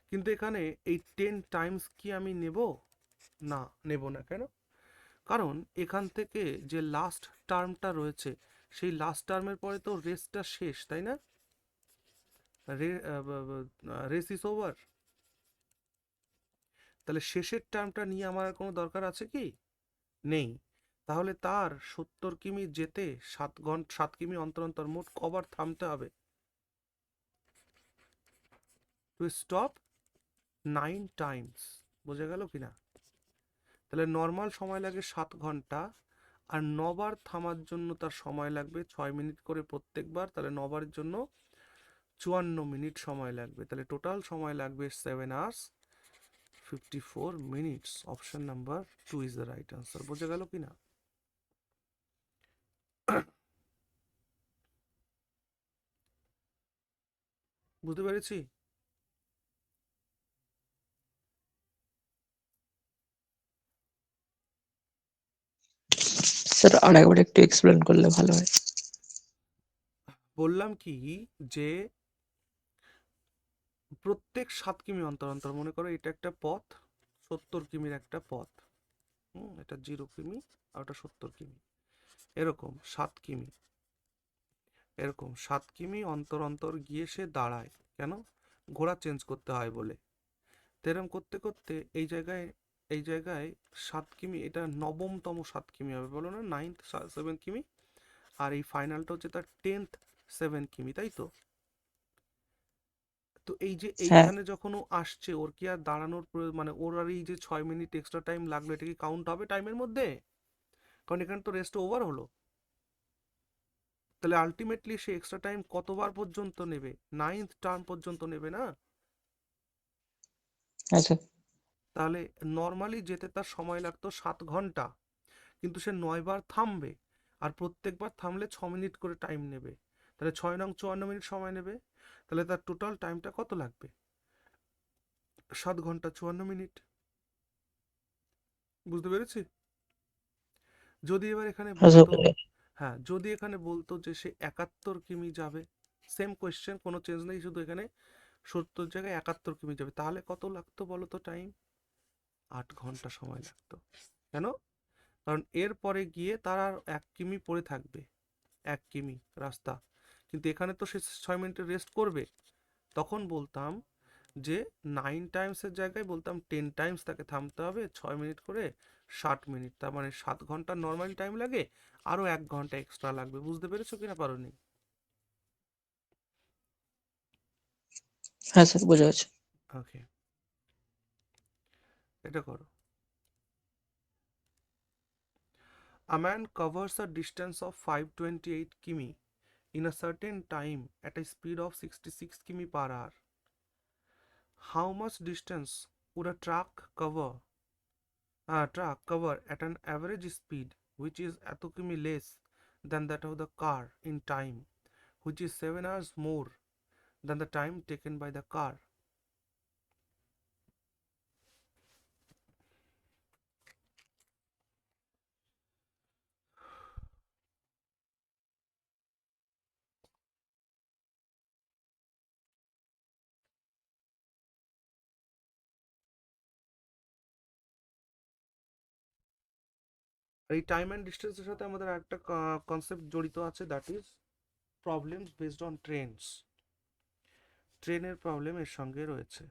কিন্তু এখানে এই 10 টাইমস কি আমি নেব? না, নেব না। কেন? কারণ এখান থেকে যে লাস্ট টার্মটা রয়েছে সেই লাস্ট টার্মের পরে তো রেসটা শেষ, তাই না? Race is over. তাহলে শেষের টার্মটা নিয়ে আমার আর কোনো দরকার আছে কি? নেই। তাহলে তার 70 কিমি যেতে 7 কিমি অন্তর অন্তর মোট কবার থামতে হবে? To stop 9 Times. বোঝা গেল কিনা? তাহলে নর্মাল সময় লাগে 7 ঘন্টা, আর 9বার থামার জন্য তার সময় লাগবে 6 মিনিট করে প্রত্যেকবার। তাহলে 9বারের জন্য 54 মিনিট সময় লাগবে। তাহলে টোটাল সময় লাগবে 7 hours 54 minutes। Option number 2 is the right answer. বোঝা গেল কিনা? বুঝতে পেরেছি? স্যার আরেকবার একটু এক্সপ্লেন করলে ভালো হয়। বললাম কি যে প্রত্যেক 7 কিমি অন্তর অন্তর, মনে করো এটা একটা পথ, 70 কিমির একটা পথ, এটা 0 কিমি আর ওটা 70 কিমি, এরকম 7 কিমি, এরকম 7 কিমি অন্তর অন্তর গিয়ে সে দাঁড়ায়। কেন? ঘোড়া চেঞ্জ করতে হয় বলে। তেরম করতে করতে এই জায়গায় 7 কিমি, এটা নবমতম 7 কিমি হবে, বলো না? 9th 7 কিমি। আর এই ফাইনালটা হচ্ছে তার 10th 7 কিমি, তাই তো? তো এই যে হ্যাঁ এইখানে যখন ও আসছে, ওর কি আর দাঁড়ানোর মানে ওর আর এই যে 6 মিনিট এক্সট্রা টাইম লাগলো, এটা কি কাউন্ট হবে টাইমের মধ্যে? কারণ এখানে তো রেস্ট ওভার হলো। তাহলে আলটিমেটলি সে এক্সট্রা টাইম কতবার পর্যন্ত নেবে? 9th টার্ম পর্যন্ত নেবে না? আচ্ছা তাহলে নর্মালি যেতে তার সময় লাগতো 7 ঘন্টা, কিন্তু সে 9বার থামবে, আর প্রত্যেকবার থামলে 6 মিনিট করে টাইম নেবে। তাহলে 6 নং 54 মিনিট সময় নেবে। তাহলে তার টোটাল টাইমটা কত লাগবে? 7 ঘন্টা 54 মিনিট। বুঝতে পেরেছি? যদি এবার এখানে আচ্ছা বলতো, হ্যাঁ, যদি এখানে বলতো যে সে 71 কিমি যাবে, সেম কোয়েশ্চেন, কোনো চেঞ্জ নেই, শুধু এখানে 70 জায়গায় 71 কিমি যাবে, তাহলে কত লাগতো বলো তো টাইম? 8 ঘন্টা সময় লাগতো। কেন? কারণ এর পরে গিয়ে তার আর 1 কিমি পড়ে থাকবে, 1 কিমি রাস্তা, কিন্তু এখানে তো সে 6 মিনিটের রেস্ট করবে। তখন বলতাম যে 9 টাইমসের জায়গায় বলতাম 10 টাইমস তাকে থামতে হবে, 6 মিনিট করে, 60 মিনিট। তার মানে 7 ঘন্টা নর্মাল টাইম লাগে, আরো 1 ঘন্টা এক্সট্রা লাগবে। বুঝতে পেরেছো কিনা পারোনি? হ্যাঁ স্যার বোঝা যাচ্ছে। ওকে, এটা করো। A man covers a distance of 528 কিমি in a certain time at a speed of 66 km/h. How much distance would a truck cover at an average speed which is atokimi less than that of the car in time, which is 7 hours more than the time taken by the car? এই time and ডিস্টেন্সের সাথে আমাদের একটা concept জড়িত আছে, that is problems based on trains. ট্রেনের problem এর সঙ্গে রয়েছে।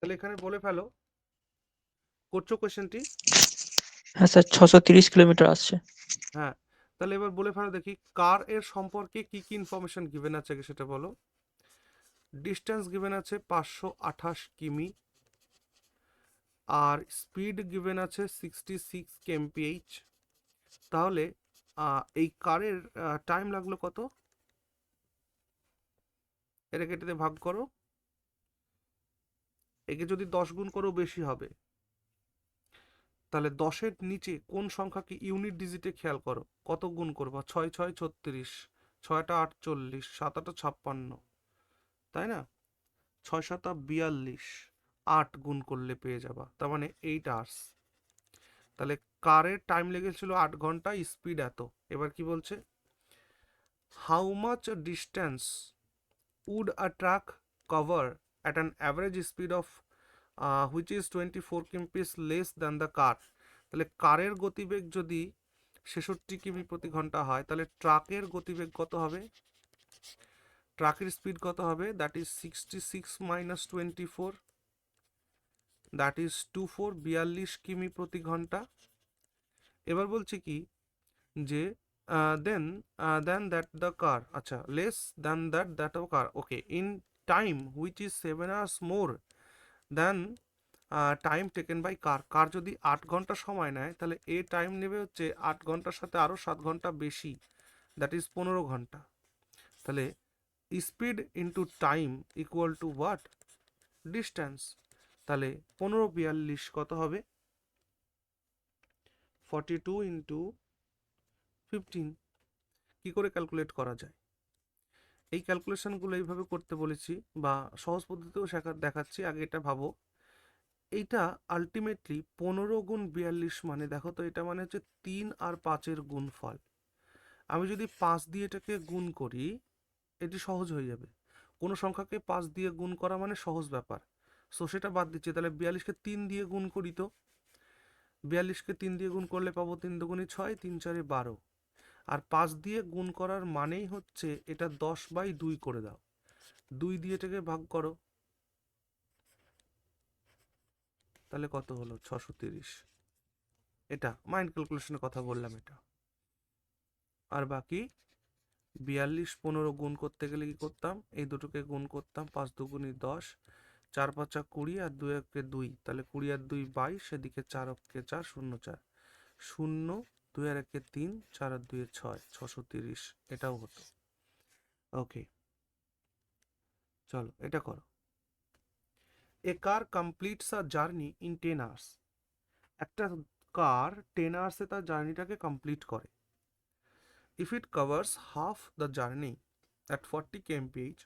তাহলে এখানে বলে ফেলো, করছো কোয়েশ্চেনটি? হ্যাঁ স্যার, 630 কিলোমিটার আসছে। হ্যাঁ, তাহলে এবার বলে ফেলো দেখি কার এর সম্পর্কে কি কি ইনফরমেশন গিভেন আছে আগে সেটা বলো। ডিস্টেন্স গিভেন আছে 528 কিমি, আর স্পিড গিভেন আছে 66 kmph। তাহলে এই কারের টাইম লাগলো কত? এটা কেটে ভাগ করো, একে যদি 10 গুণ করো বেশি হবে, তাহলে 10-এর নিচে কোন সংখ্যাকে ইউনিট ডিজিটে খেয়াল করো, কত গুণ করবা? 6 6 36, 6টা 48, 7 56, তাই না? 6 7 42, 8 গুণ করলে পেয়ে যাবা, তার মানে 8 আওয়ার্স। তাহলে কারের টাইম লেগেছিল 8 ঘন্টা, স্পিড এত। এবার কি বলছে, how much distance would a truck cover at an average speed of which is 24 kmph less than the car? তাহলে কারের গতিবেগ যদি 66 কিমি প্রতি ঘন্টা হয়, তাহলে ট্রাকের গতিবেগ কত হবে? ট্রাকের স্পিড কত হবে? That is 66 minus 24, that is 42 কিমি প্রতি ঘন্টা। এবার বলছে কি যে দেন দেন দ্যাট দ্য কার, আচ্ছা less than that of car, okay, in time which is 7 hours more than time taken by car. Car যদি 8 ঘন্টা সময় নেয়, তাহলে এ টাইম নেবে হচ্ছে 8 ঘন্টার সাথে আরও 7 ঘন্টা বেশি, দ্যাট ইজ 15 ঘন্টা। তাহলে speed into time equal to what? Distance. তাহলে 15 42 কত হবে? 42 ইন্টু 15। কি করে ক্যালকুলেট করা যায়? এই ক্যালকুলেশনগুলো এইভাবে করতে বলেছি, বা সহজ পদ্ধতিতেও দেখাচ্ছি, আগে এটা ভাবো। এইটা আলটিমেটলি 15 গুণ 42 মানে, দেখো তো, এটা মানে হচ্ছে 3 আর 5-এর গুণফল। আমি যদি 5 দিয়ে এটাকে গুণ করি, এটি সহজ হয়ে যাবে। কোনো সংখ্যাকে 5 দিয়ে গুণ করা মানে সহজ ব্যাপার, সো সেটা বাদ দিচ্ছি। তাহলে 42কে 3 দিয়ে গুণ করি, তো 42কে 3 দিয়ে গুণ করলে পাবো 3 দুগুণে 6, 3 4 12। আর 5 দিয়ে গুণ করার মানেই হচ্ছে এটা 10/2 করে দাও, 2 দিয়ে এটাকে ভাগ করো, তাহলে কত হলো? 630। এটা মাইন্ড ক্যালকুলেশনের কথা বললাম এটা। আর বাকি 42 15 গুণ করতে গেলে কি করতাম? এই দুটোকে গুণ করতাম, 5 দুগুণে 10, 4 5 20, আর 2 একে 2, তাহলে 20 আর 2 22, এদিকে 4 অক্ষে 4 0 4 0, 2 আর 1 3, 4 আর 2 6, 630 এটাও হতো। ওকে, চলো এটা করো। A car completes a journey in 10 hours। একটা কার 10 আওয়ার্সে তার জার্নিটাকে কমপ্লিট করে। If it covers half the journey at 40 kmph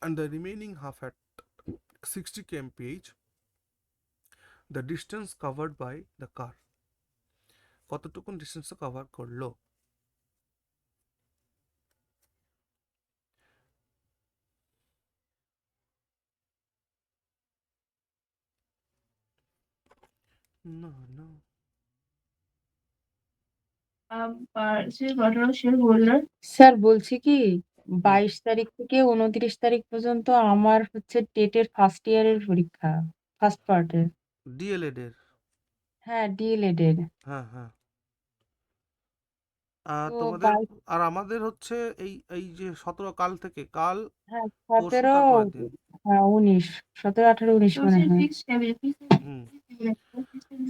and the remaining half at 60 kmph, the distance covered by the car, কতটুকুন ডিস্টেন্স কভার করলো? না না, sir বলছি কি, হুম, 22 তারিখ থেকে 29 তারিখ পর্যন্ত আমার হচ্ছে টেটের ফার্স্ট ইয়ারের পরীক্ষা, ফার্স্ট পার্টের। ডিএলএড এর। হ্যাঁ, ডিএলএড এর। হ্যাঁ হ্যাঁ, তো তোমাদের 22, আর আমাদের হচ্ছে এই এই যে 17 কাল থেকে, কাল হ্যাঁ পরশু 17, তারপরের দিন। হ্যাঁ 19, 17 18 19 মনে হয়। হুম,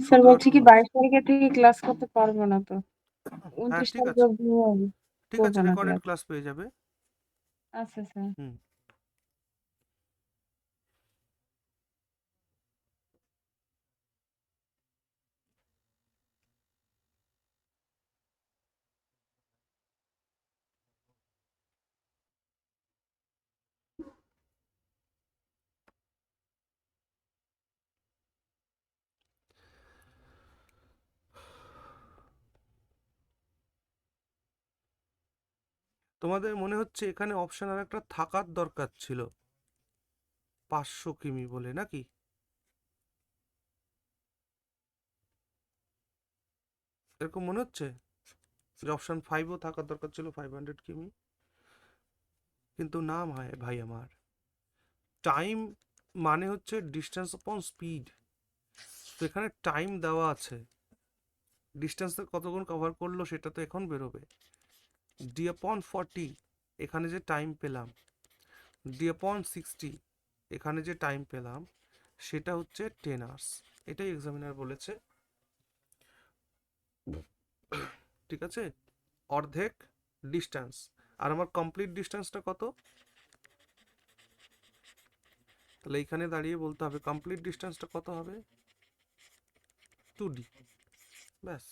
স্যার 17 বলছি 18 কি, 19। 22 তারিখের থেকে ক্লাস করতে পারবো না তো, হ্যাঁ 29 ঠিক তারিখ আছে, অব্দি ঠিক আছে, করবো না রেকর্ডেড ক্লাস। ক্লাস পেয়ে যাবে। আচ্ছা স্যার। হুম, তোমাদের মনে হচ্ছে এখানে অপশন আর একটা থাকার দরকার ছিল, 500 কিমি বলে, নাকি? এরকম মনে হচ্ছে যে অপশন 5ও থাকার দরকার ছিল, 500 কিমি। কিন্তু না ভাই, ভাই আমার টাইম মানে হচ্ছে ডিস্টেন্স আপন স্পিড। তো এখানে টাইম দেওয়া আছে, ডিস্টেন্সটা কতক্ষণ কভার করলো সেটা তো এখন বেরোবে। ডি আপন 40 এখানে যে টাইম পেলাম, ডি আপন 60 এখানে যে টাইম পেলাম, সেটা হচ্ছে 10 আওয়ার্স। এটাই এক্সামিনার বলেছে, ঠিক আছে। অর্ধেক ডিস্টেন্স, আর আমার কমপ্লিট ডিস্টেন্সটা কত, তাহলে এইখানে দাঁড়িয়ে বলতে হবে কমপ্লিট ডিস্টেন্সটা কত হবে, 2D। ব্যাস,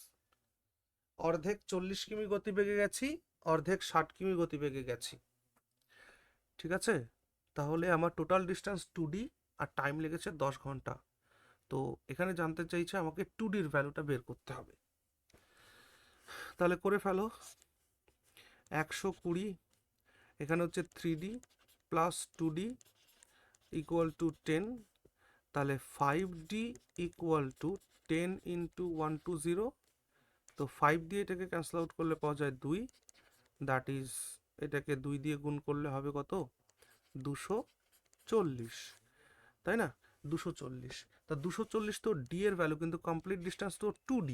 অর্ধেক 40 কিমি গতিবেগে গেছি, অর্ধেক 60 কিমি গতিবেগে গেছি, ঠিক আছে। তাহলে আমার টোটাল ডিস্টেন্স 2D আর টাইম লেগেছে 10 ঘন্টা। তো এখানে জানতে চাইছে আমাকে 2Dর ভ্যালুটা বের করতে হবে। তাহলে করে ফেলো, 120 এখানে হচ্ছে 3D plus 2D equal to 10, তাহলে 5D ইকুয়াল টু 10 ইন্টু 120। তো 5 দিয়ে এটাকে ক্যান্সেল আউট করলে পাওয়া যায় 2, দ্যাট ইজ এটাকে 2 দিয়ে গুণ করলে হবে কত, 240, তাই না, 240। তা 240 তো ডি এর ভ্যালু, কিন্তু কমপ্লিট ডিস্টেন্স তো 2D,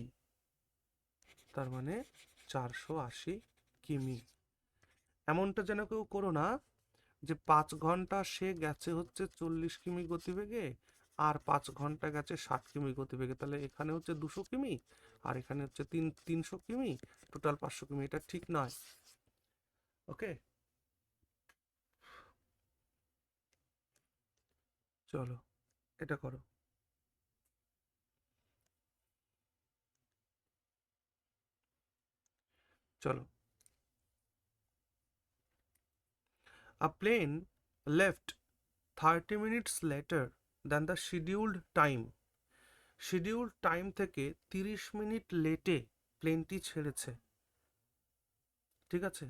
তার মানে 480 কিমি। এমনটা যেন কেউ করো না যে 5 ঘন্টা সে গেছে হচ্ছে 40 কিমি গতিবেগে আর 5 ঘন্টা গেছে 60 কিমি গতিবেগে, তাহলে এখানে হচ্ছে 200 কিমি আর এখানে হচ্ছে 300 কিমি, টোটাল 500 কিমি। এটা ঠিক নয়, ওকে। চলো এটা করো। চলো, a plane left 30 minutes later than the scheduled time, schedule time থেকে 30 মিনিট লেটে প্লেনটি ছেড়েছে, ঠিক আছে।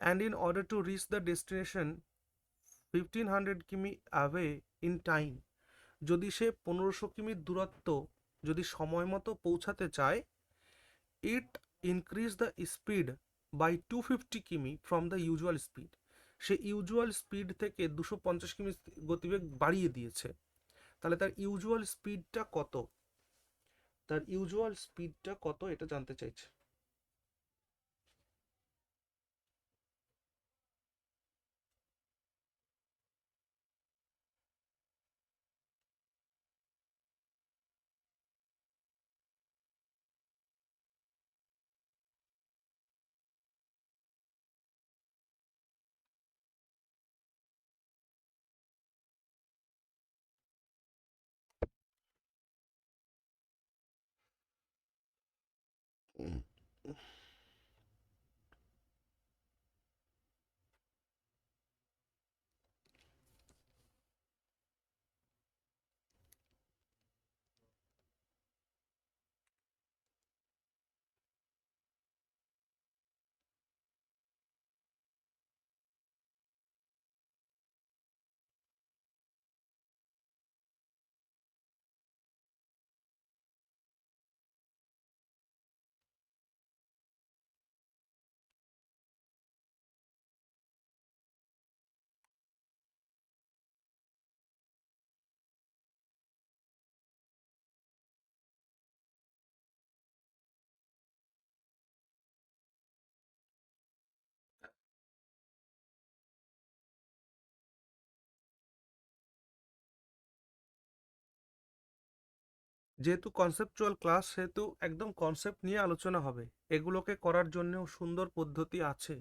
And in order to reach the destination 1500 কিমি অ্যাওয়ে ইন টাইম, যদি সে 1500 কিমির দূরত্ব যদি সময় মতো পৌঁছাতে চায়, ইট ইনক্রিজ দ্য স্পিড বাই 250 কিমি from the usual speed, say usual speed থেকে 250 কিমি গতিবেগ বাড়িয়ে দিয়েছে। তাহলে তার ইউজুয়াল স্পিডটা কত, তার ইউজুয়াল স্পিডটা কত এটা জানতে চাইছে। যেহেতু কনসেপচুয়াল ক্লাস, সেহেতু একদম কনসেপ্ট নিয়ে আলোচনা হবে। এগুলোকে করার জন্যও সুন্দর পদ্ধতি আছে,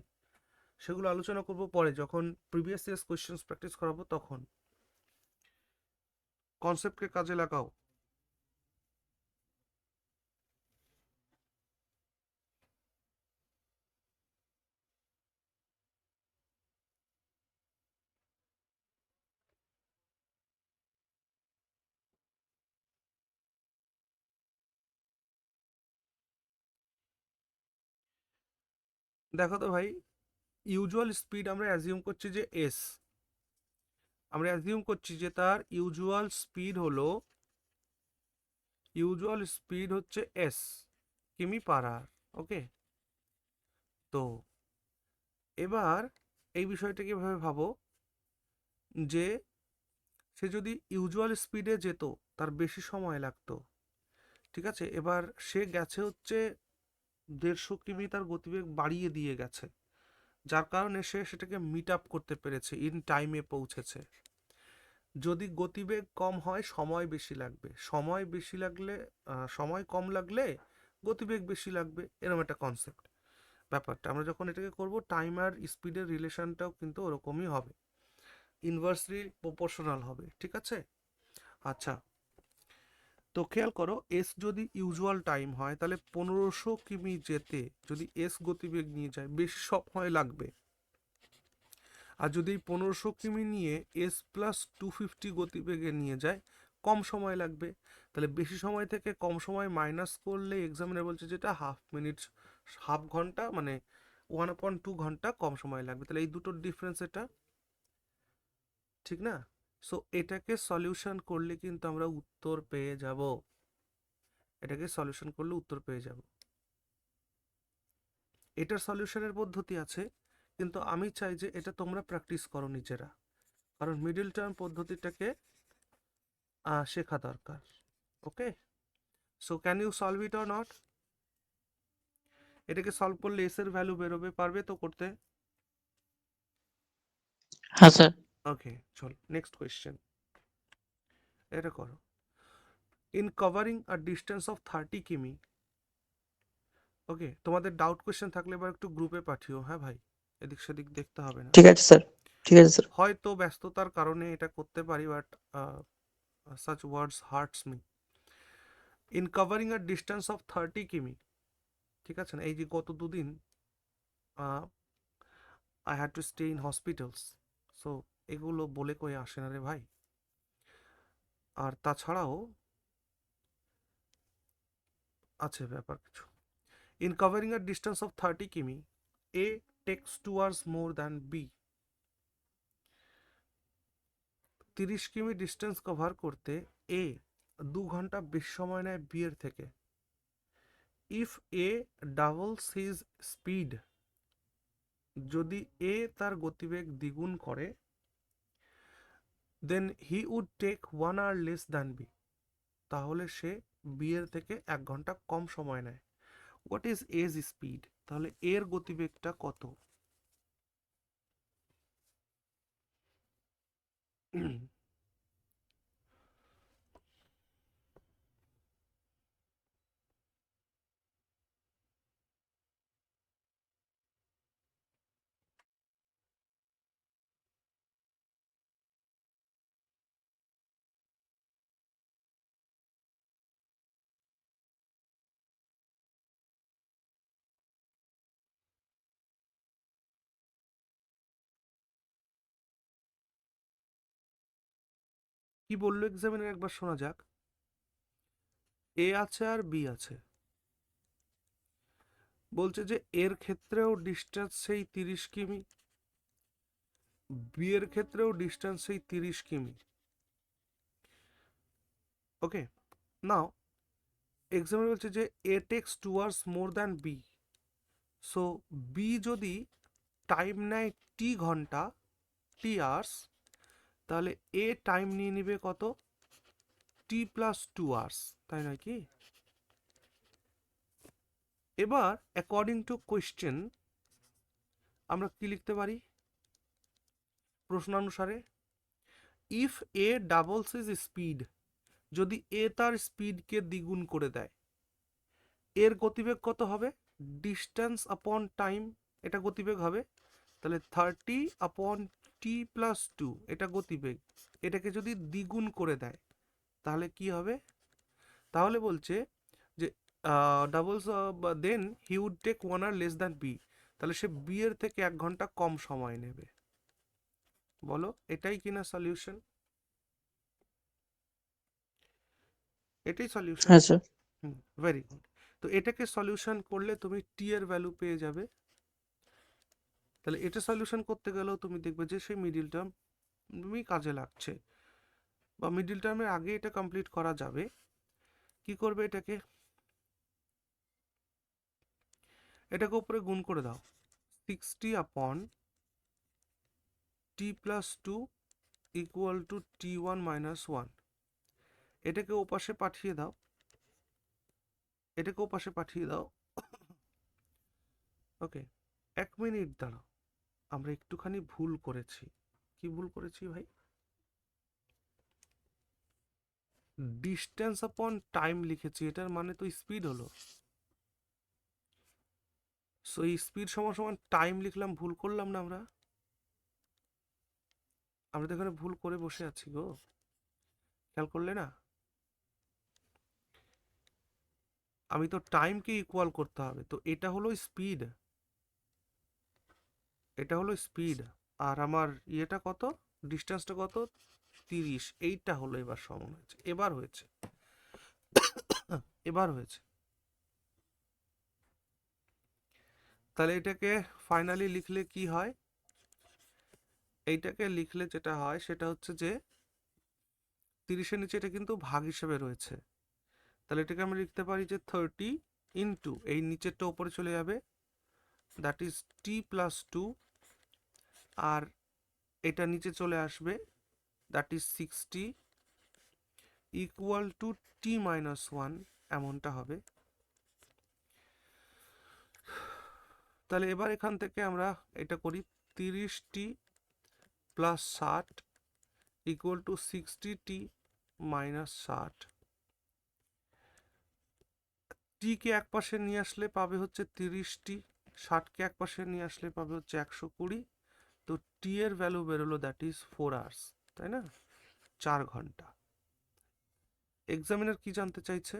সেগুলো আলোচনা করব পরে, যখন প্রিভিয়াস ইয়ার্স কোয়েশ্চেন্স প্র্যাকটিস করাবো তখন। কনসেপ্টকে কাজে লাগাও। দেখো তো ভাই, ইউজুয়াল স্পিড আমরা অ্যাজিউম করছি যে এস, আমরা অ্যাজিউম করছি যে তার ইউজুয়াল স্পিড হচ্ছে এস কিমি পার আওয়ার, ওকে। তো এবার এই বিষয়টাকে এভাবে ভাবো যে সে যদি ইউজুয়াল স্পিডে যেত তার বেশি সময় লাগতো, ঠিক আছে। এবার সে গেছে হচ্ছে 150 কিমি, তার গতিবেগ বাড়িয়ে দিয়ে গেছে, যার কারণে সে সেটাকে মিট আপ করতে পেরেছে, ইন টাইমে পৌঁছেছে। যদি গতিবেগ কম হয় সময় বেশি লাগবে, সময় বেশি লাগলে সময় কম লাগলে গতিবেগ বেশি লাগবে, এরকম একটা কনসেপ্ট ব্যাপারটা। আমরা যখন এটাকে করব টাইম আর স্পিডের রিলেশনটাও কিন্তু ওরকমই হবে, ইনভার্সলি প্রপোর্শনাল হবে, ঠিক আছে। আচ্ছা, তো খেয়াল করো, এস যদি ইউজুয়াল টাইম হয় তাহলে 1500 কিমি যেতে যদি এস গতিবেগ নিয়ে যায় বেশি সময় লাগবে, আর যদি 1500 কিমি নিয়ে এস প্লাস 250 গতিবেগে নিয়ে যায় কম সময় লাগবে। তাহলে বেশি সময় থেকে কম সময় মাইনাস করলে এক্সামিনার বলছে যেটা হাফ ঘন্টা, মানে 1/2 ঘন্টা কম সময় লাগবে। তাহলে এই দুটোর ডিফারেন্স এটা, ঠিক না? সো এটাকে সলিউশন করলে কিন্তু আমরা উত্তর পেয়ে যাব, এটাকে সলিউশন করলে উত্তর পেয়ে যাব। এটার সলিউশনের পদ্ধতি আছে, কিন্তু আমি চাই যে এটা তোমরা প্র্যাকটিস করো নিজেরা, কারণ মিডল টার্ম পদ্ধতিটাকে শেখা দরকার। Okay, so can you solve it or not? এটাকে সলভ করলে এস এর ভ্যালু বেরোবে, পারবে তো করতে? হ্যাঁ স্যার। ওকে, চল নেক্সট কোয়েশ্চেন। এটা করো। In covering a distance of 30 কিমি, ওকে, তোমাদের ডাউট কোয়েশ্চেন থাকলে এবার একটু গ্রুপে পাঠিও, হ্যাঁ ভাই, এদিক সেদিক দেখতে হবে না। ঠিক আছে স্যার, ঠিক আছে স্যার। হয়তো ব্যস্ততার কারণে এটা করতে পারি, but such words hurts me. In covering a distance of 30 কিমি, ঠিক আছে না, এই যে গত দুদিন I had to stay in hospitals, so এগুলো বলে কই আসে না রে ভাই। আর তাছাড়াও আছে ব্যাপার কিছু। In covering a distance of 30 কিমি, A takes 2 hours more than B. 30 কিমি ডিস্টেন্স কভার করতে A 2 ঘন্টা বেশি সময় নেয় B এর থেকে। If A doubles his speed, যদি A তার গতিবেগ দ্বিগুণ করে, then he would take 1 hour less than B, তাহলে সে B এর থেকে 1 ঘন্টা কম সময় নেয়। What is A's speed? তাহলে এর গতিবেগটা কত? কি বললো এক্সামিনার একবার শোনা যাক। এ আছে আর বি আছে, বলছে যে এর ক্ষেত্রেও ডিস্টেন্স সেই 30 কিমি, বি এর ক্ষেত্রেও ডিস্টেন্স সেই 30 কিমি। ওকে, নাও এক্সামিনার বলছে যে A takes 2 hours more than B, so B যদি টাইম নেয় টি ঘন্টা, টি আওয়ার্স, তাহলে এ টাইম নিয়ে নিবে কত? টি প্লাস 2 hours, তাই নয় কি? এবার অ্যাকর্ডিং টু কোয়েশ্চেন আমরা কি লিখতে পারি প্রশ্নানুসারে? If A doubles is speed, যদি এ তার স্পিডকে দ্বিগুণ করে দেয়, এর গতিবেগ কত হবে? ডিস্টেন্স আপন টাইম, এটা গতিবেগ হবে। তাহলে 30 আপন টি প্লাস 2, এটা গতিবেগ। এটাকে যদি দ্বিগুণ করে দেয় তাহলে কি হবে? তাহলে বলছে যে doubles, then he would take 1 hour less than B, তাহলে সে বি এর থেকে 1 ঘন্টা কম সময় নেবে। বলো এটাই কিনা সলিউশন? এটাই সলিউশন। হ্যাঁ স্যার। Very good. তো এটাকে সলিউশন করলে তুমি টি এর ভ্যালু পেয়ে যাবে। তাহলে এটা সলিউশন করতে গেলেও তুমি দেখবে যে সেই মিডিল টার্ম তুমি কাজে লাগছে, বা মিডিল টার্মের আগে এটা কমপ্লিট করা যাবে। কি করবে? এটাকে উপরে গুণ করে দাও, 60 upon T plus 2 equal to t1 minus 1। এটাকে ওপাশে পাঠিয়ে দাও, এটাকে ওপাশে পাঠিয়ে দাও। ওকে, 1 মিনিট দাঁড়াও, আমরা একটুখানি ভুল করেছি। কি ভুল করেছি ভাই? ডিস্টেন্স আপন টাইম লিখেছি, এটার মানে তো স্পিড হলো। সো এই স্পিড সমান সমান টাইম লিখলাম, ভুল করলাম না আমরা? আমরা তো এখানে ভুল করে বসে আছি গো, খেয়াল করলে না? আমি তো টাইমকে ইকুয়াল করতে হবে, তো এটা হলো স্পিড, এটা হলো স্পিড, আর আমার ইয়েটা কত, ডিস্টেন্সটা কত, 30। এইটা হলো এবার সমান হয়েছে, এবার হয়েছে, এবার হয়েছে। তাহলে এটাকে ফাইনালি লিখলে কি হয়? এইটাকে লিখলে যেটা হয় সেটা হচ্ছে যে 30-এর নিচে এটা কিন্তু ভাগ হিসেবে রয়েছে, তাহলে এটাকে আমরা লিখতে পারি যে 30 ইন্টু এই নিচেরটা উপরে চলে যাবে, দ্যাট ইজ t প্লাস 2, আর এটা নিচে চলে আসবে, that is 60 equal to t minus 1, এমনটা হবে। তাহলে এবার এখান থেকে আমরা এটা করি, 30t plus 60 equal to 60t minus 60। টিকে এক পাশে নিয়ে আসলে পাবে হচ্ছে 30t, 60কে এক পাশে নিয়ে আসলে পাবে হচ্ছে 120। তো টি এর ভ্যালু বেরোলো, দ্যাট ইজ 4 আওয়ার্স, তাই না? 4 ঘন্টা। এক্সামিনার কি জানতে চাইছে?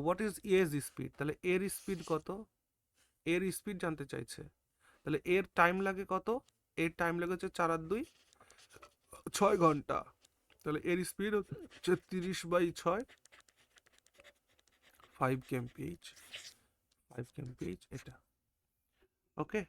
হোয়াট ইজ এজ স্পিড, তাহলে এর স্পিড কত, এর স্পিড জানতে চাইছে। তাহলে এর টাইম লাগে কত, এর টাইম লাগে হচ্ছে 4 আর 2 6 ঘন্টা। তাহলে এর স্পিড হচ্ছে 30/6, 5 kmph, 5 kmph এটা। ওকে,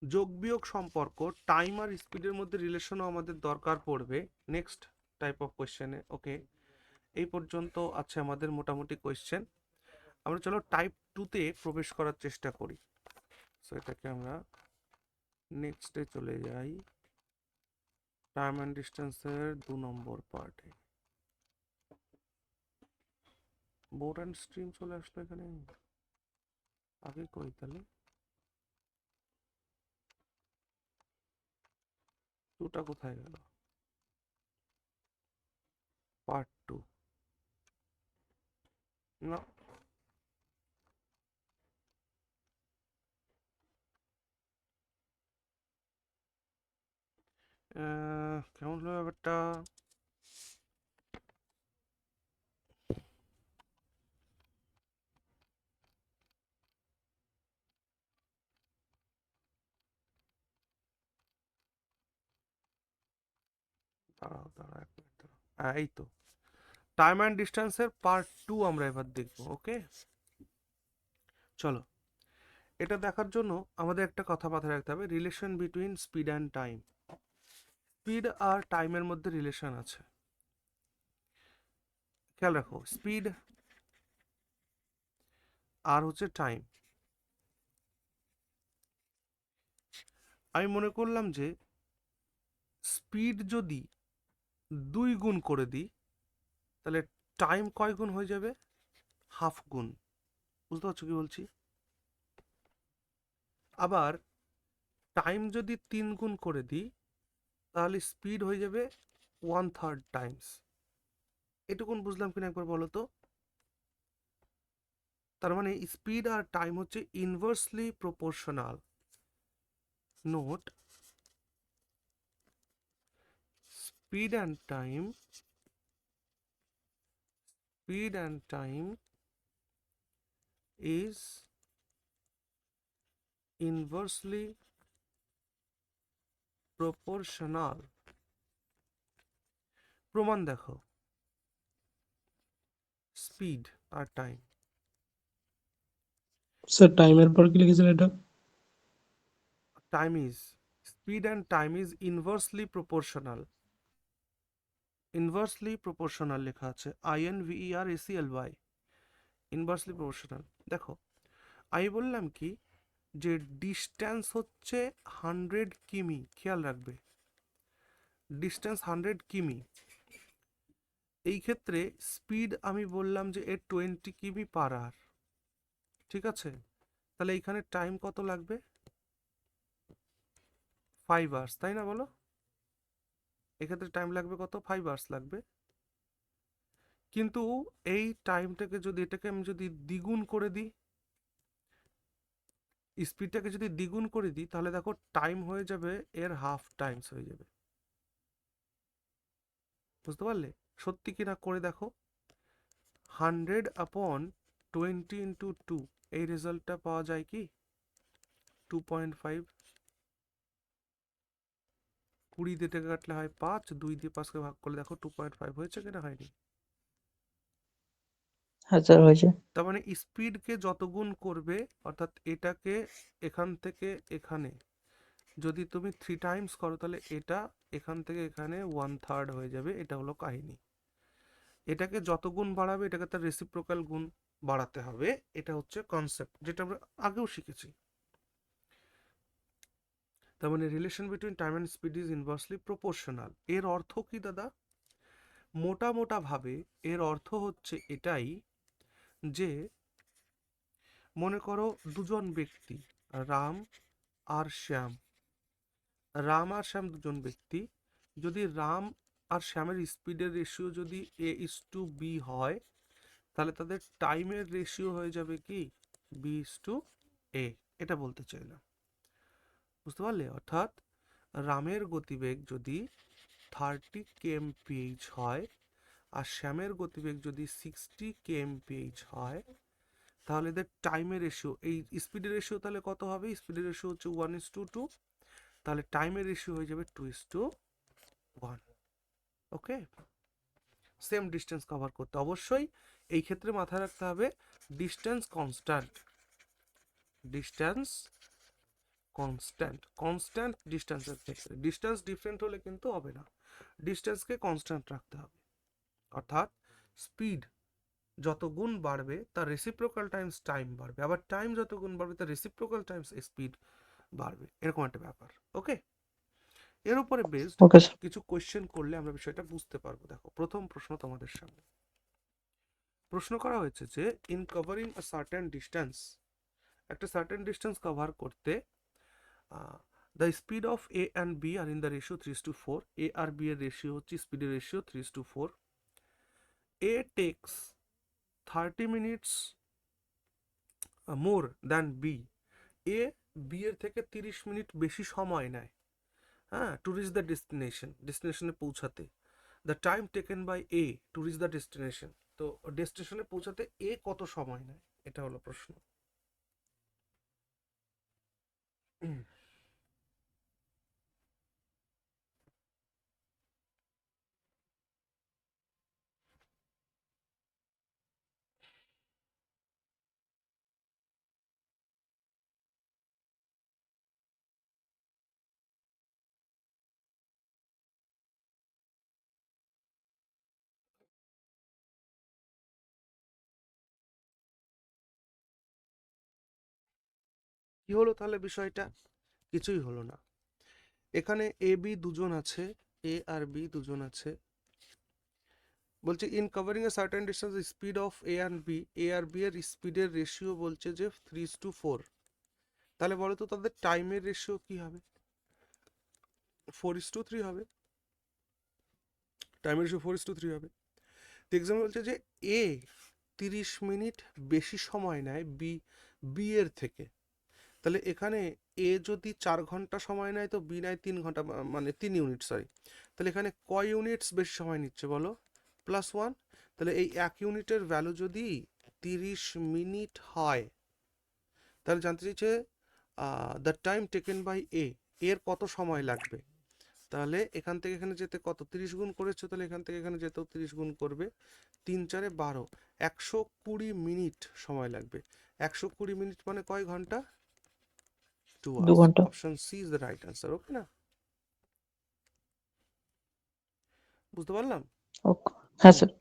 যোগ বিয়োগ সম্পর্ক, টাইম আর স্পিডের মধ্যে রিলেশনও আমাদের দরকার পড়বে নেক্সট টাইপ অফ কোয়েশ্চেনে। ওকে, এই পর্যন্ত আছে আমাদের মোটামুটি কোয়েশ্চেন। আমরা চলো টাইপ 2-তে প্রবেশ করার চেষ্টা করি। সো এটাকে আমরা নেক্সটে চলে যাই, টাইম অ্যান্ড ডিস্টেন্সের 2 নম্বর পার্টে। বোর্ড অ্যান্ড স্ট্রিম চলে আসলো এখানে, আগে কই তাহলে? 2টা কোথায় গেল? পার্ট 2 না, কেমন হলো ব্যাপারটা? দাঁড়াও দাঁড়াও, এক মিনিট দাঁড়াও। এই তো টাইম অ্যান্ড ডিস্টেন্সের পার্ট 2 আমরা এবার দেখব। ওকে, চলো। এটা দেখার জন্য আমাদের একটা কথা মাথায় রাখতে হবে, relation between speed and time. Speed আর টাইমের মধ্যে রিলেশন আছে, খেয়াল রাখো। স্পিড আর হচ্ছে টাইম। আমি মনে করলাম যে স্পিড যদি 2 গুণ করে দিই, তাহলে টাইম কয় গুণ হয়ে যাবে? হাফ গুণ। বুঝতে পারছো কি বলছি? আবার টাইম যদি 3 গুণ করে দিই, তাহলে স্পিড হয়ে যাবে 1/3 টাইমস। এটুকুন বুঝলাম কিনা একবার বলো তো? তার মানে স্পিড আর টাইম হচ্ছে inversely proportional. Note, speed and time is inversely proportional. প্রমাণ দেখো, স্পিড আর টাইম। স্যার টাইমের পর কি লিখেছেন এটা? Time is, speed and time is inversely proportional. Inversely proportional লেখা আছে, INVERACLY, ইনভার্সলি প্রপোর্শনাল। দেখো আমি বললাম কি যে ডিস্টেন্স হচ্ছে 100 কিমি, খেয়াল রাখবে ডিস্টেন্স 100 কিমি। এই ক্ষেত্রে স্পিড আমি বললাম যে এর 20 কিমি পার আওয়ার, ঠিক আছে? তাহলে এইখানে টাইম কত লাগবে? 5 আওয়ার্স, তাই না বলো? এক্ষেত্রে টাইম লাগবে কত? 5 আওয়ার্স লাগবে। কিন্তু এই টাইমটাকে যদি, এটাকে আমি যদি দ্বিগুণ করে দিই, স্পিডটাকে যদি দ্বিগুণ করে দিই, তাহলে দেখো টাইম হয়ে যাবে এর হাফ টাইমস হয়ে যাবে। বুঝতে পারলে? সত্যি কিনা করে দেখো, 100/20 × 2, এই রেজাল্টটা পাওয়া যায় কি 2.5। 20 দিয়ে থেকে কাটলে হয় 5, 2 দিয়ে 5কে ভাগ করলে দেখো 2.5 হয়েছে কিনা হয়নি? হ্যাঁ স্যার হয়েছে। তার মানে স্পিডকে যত গুণ করবে, অর্থাৎ এটাকে এখান থেকে এখানে যদি তুমি 3 টাইমস করো, তাহলে এটা এখান থেকে এখানে 1/3 হয়ে যাবে। এটা হলো কাহিনী। এটাকে যত গুণ বাড়াবে, এটাকে তার রেসিপ্রোকাল গুণ বাড়াতে হবে। এটা হচ্ছে কনসেপ্ট, যেটা আমরা আগেও শিখেছি। তার মানে relation between time and speed is inversely proportional. এর অর্থ কি দাদা? মোটা ভাবে এর অর্থ হচ্ছে এটাই যে মনে করো দুজন ব্যক্তি, রাম আর শ্যাম, দুজন ব্যক্তি, যদি রাম আর শ্যামের স্পিডের রেশিও যদি A:B হয়, তাহলে তাদের টাইমের রেশিও হয়ে যাবে কি B:A। এটা বলতে চাইলাম, বুঝতে পারলে? অর্থাৎ রামের গতিবেগ যদি 30 kmph হয় আর শ্যামের গতিবেগ যদি 60 kmph হয়, তাহলে এদের টাইমের রেশিও, এই স্পিডের রেশিও তাহলে কত হবে? স্পিডের রেশিও হচ্ছে 1:2, তাহলে টাইমের রেশিও হয়ে যাবে 2:1। ওকে, সেম ডিস্টেন্স কভার করতে অবশ্যই এই ক্ষেত্রে মাথায় রাখতে হবে ডিস্টেন্স কনস্ট্যান্ট। ডিস্টেন্স কনস্ট্যান্ট ডিস্টেন্সের ক্ষেত্রে ডিস্টেন্স ডিফারেন্ট হলে কিন্তু হবে না, ডিস্টেন্সকে কনস্ট্যান্ট রাখতে হবে। অর্থাৎ স্পিড যত গুণ বাড়বে তার রেসিপ্রোকাল টাইমস টাইম বাড়বে, আবার টাইম যত গুণ বাড়বে তার রেসিপ্রোকাল টাইমস স্পিড বাড়বে, এরকম একটা ব্যাপার। ওকে, এর উপরে বেসড ওকে স্যার। কিছু কোয়েশ্চেন করলে আমরা বিষয়টা বুঝতে পারবো। দেখো প্রথম প্রশ্ন তোমাদের সামনে প্রশ্ন করা হয়েছে যে in covering a certain distance, একটা সার্টেন ডিস্টেন্স কভার করতে the speed of A and B are in the ratio 3:4। A আর বি এর রেশিও হচ্ছে স্পিডের ratio 3:4। A takes 30 minutes more than B. A B এর থেকে 30 মিনিট বেশি সময় নেয়, হ্যাঁ, টু রিচ দ্য ডেস্টিনেশনে পৌঁছাতে। The time taken by A to reach the destination, তো ডেস্টিনেশনে পৌঁছাতে এ কত সময় নেয়, এটা হলো প্রশ্ন। কি হলো তাহলে বিষয়টা? কিছুই হলো না। এখানে এ বি দুজন আছে, এ আর বি দুজন আছে। বলছে in covering a certain distance speed of A and B, A আর বি এর স্পিডের রেশিও বলছে যে 3:4। তাহলে বলো তো তাদের টাইমের রেশিও কি হবে? 4:3 হবে। টাইমের রেশিও 4:3 হবে। তো এক্সাম্পল বলছে যে এ 30 মিনিট বেশি সময় নেয় বি এর থেকে, তাহলে এখানে এ যদি 4 ঘন্টা সময় নেয় তো বি নেয় 3 ঘন্টা, মানে 3 ইউনিট, সরি। তাহলে এখানে কয় ইউনিটস বেশি সময় নিচ্ছে বলো? +1। তাহলে এই 1 ইউনিটের ভ্যালু যদি 30 মিনিট হয়, তাহলে জানতে চাইছে দ্য টাইম টেকেন বাই এ, এর কত সময় লাগবে। তাহলে এখান থেকে এখানে যেতে কত 30 গুণ করেছো, তাহলে এখান থেকে এখানে যেতেও 30 গুণ করবে, 3 4 12, 120 মিনিট সময় লাগবে। 120 মিনিট মানে কয় ঘন্টা? 2 2 hours. ঘন্টা। Option C is the right answer. Okay না? বুঝতে পারলাম? ওকে, হ্যাঁ হুম স্যার।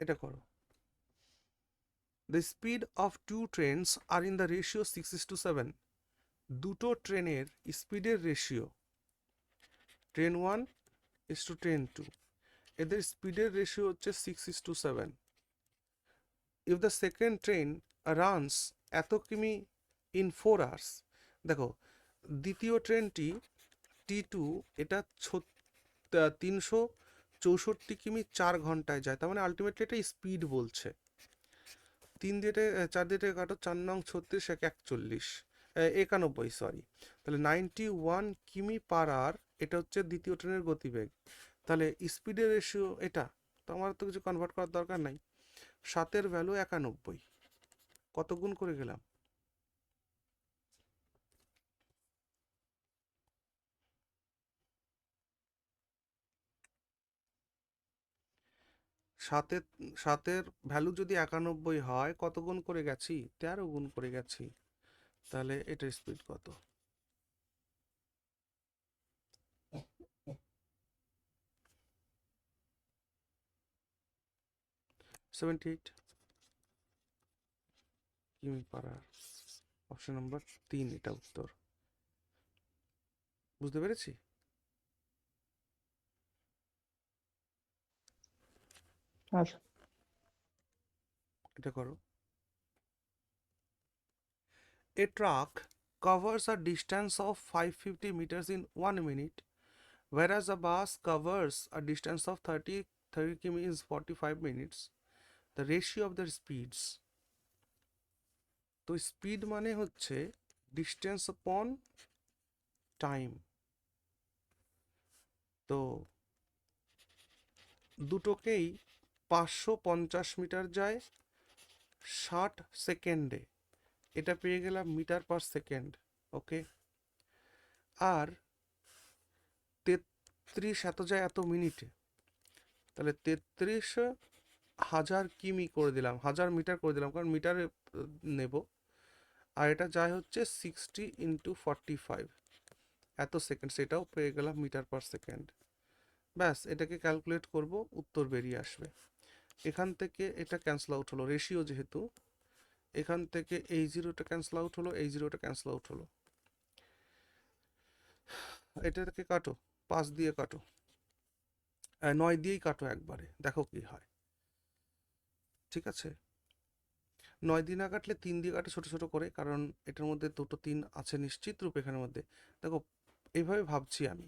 এটা করো। The speed of two trains are in the ratio 6:7। দুটো ট্রেনের স্পিডের রেশিও, ট্রেন 1 ইস টু ট্রেন 2, এদের স্পিডের রেশিও হচ্ছে 6:7। If the second train runs এত কিমি ইন 4 আওয়ার্স, দেখো দ্বিতীয় ট্রেনটি T2, এটা 364 কিমি 4 ঘন্টায় যায়, তার মানে আলটিমেটলি এটা স্পিড বলছে। 4 দিয়ে কাটো, 4 নং 36, 41, 91, সরি, তাহলে 91 কিমি পার আওয়ার, এটা হচ্ছে দ্বিতীয় ট্রেনের গতিবেগ। তাহলে স্পিডের রেশিও এটা, তো আমার তো কিছু কনভার্ট করার দরকার নাই। 7-এর ভ্যালু 91, কত গুণ করে গেলাম? সাতের সাতের ভ্যালু যদি 91 হয়, কত গুণ করে গেছি? 13 গুণ করে গেছি। তাহলে এটার স্পিড কত? 78 কিমি পার আওয়ার। অপশন নাম্বার 3 এটা উত্তর। বুঝতে পেরেছি? হ্যাঁ স্যার। এটা করো। A truck covers a distance of 550 meters in 1 minute, whereas a bus covers a distance of 30 km in 45 minutes. The ratio of their speeds. তো স্পিড মানে হচ্ছে ডিস্টেন্স আপন টাইম। তো দুটোকেই 550 মিটার যায় 60 সেকেন্ডে, এটা পেয়ে গেলাম মিটার পার সেকেন্ড। ওকে, আর 33 এত যায় এত মিনিটে, তাহলে 33,000 কিমি করে দিলাম, 1000 মিটার করে দিলাম, কারণ মিটারে নেব। আর এটা যায় হচ্ছে 60 × 45 এত সেকেন্ড, সেটাও পেয়ে গেলাম মিটার পার সেকেন্ড। ব্যাস, এটাকে ক্যালকুলেট করব, উত্তর বেরিয়ে আসবে। এখান থেকে এটা ক্যান্সেল আউট হলো, রেশিও যেহেতু, এখান থেকে এই জিরোটা ক্যান্সেল আউট হলো, এই জিরোটা ক্যান্সেল আউট হলো। এটাকে কাটো, 5 দিয়ে কাটো, 9 দিয়েই কাটো একবারে, দেখো কি হয়। ঠিক আছে, 9 দিয়ে না কাটলে 3 দিয়ে কাটো ছোট ছোট করে, কারণ এটার মধ্যে দুটো 3 আছে নিশ্চিত রূপ এখানের মধ্যে। দেখো এইভাবে ভাবছি আমি,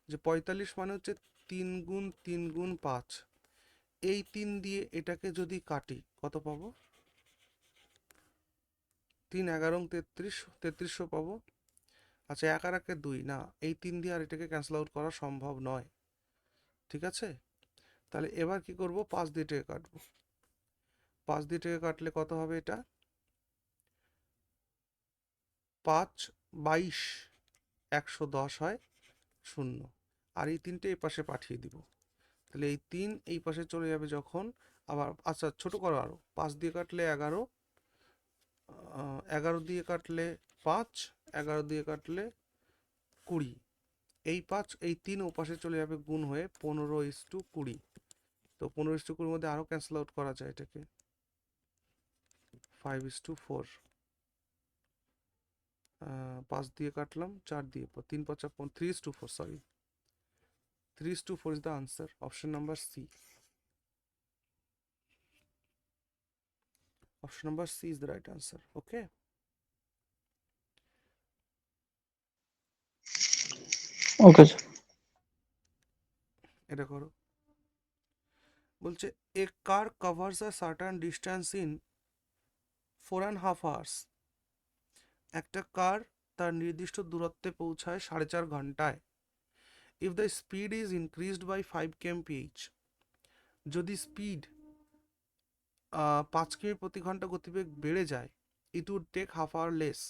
যে 45 মানে হচ্ছে 3 গুণ 3 গুণ 5, এই 3 দিয়ে এটাকে যদি কাটি কত পাবো? 3 11 33, 3300 পাবো। আচ্ছা, 1 আর 1 2, না এই 3 দিয়ে আর এটাকে ক্যান্সেল আউট করা সম্ভব নয়। ঠিক আছে, তাহলে এবার কি করব? 5 দিয়ে এটাকে কাটবো। 5 দিয়ে এটাকে কাটলে কত হবে? এটা 5 22 110 হয় 0, আর এই 3টে এই পাশে পাঠিয়ে দিব। তাহলে এই 3 এই পাশে চলে যাবে যখন, আবার আচ্ছা ছোট করো আরো, 5 দিয়ে কাটলে 11, 11 দিয়ে কাটলে 5, 11 দিয়ে কাটলে 20, এই 5 এই 3 ও পাশে চলে যাবে গুণ হয়ে 15:20। তো 15:20 মধ্যে আরো ক্যান্সেল আউট করা যায় এটাকে, 5:4। 5 দিয়ে কাটলাম, 4 দিয়ে 3 5 3:4, sorry, 3:4 is the answer. Option number C. Option number C is the right answer. Okay. Okay sir. এটা করো। বলছে a car covers a certain distance in 4.5 hours. একটা কার তার নির্দিষ্ট দূরত্বে পৌঁছায় 4.5 ঘন্টায়। If the speed is increased by 5 kmph, যদি স্পিড 5 কিমি প্রতি ঘন্টা গতিবেগ বেড়ে যায়, it would take half hour less,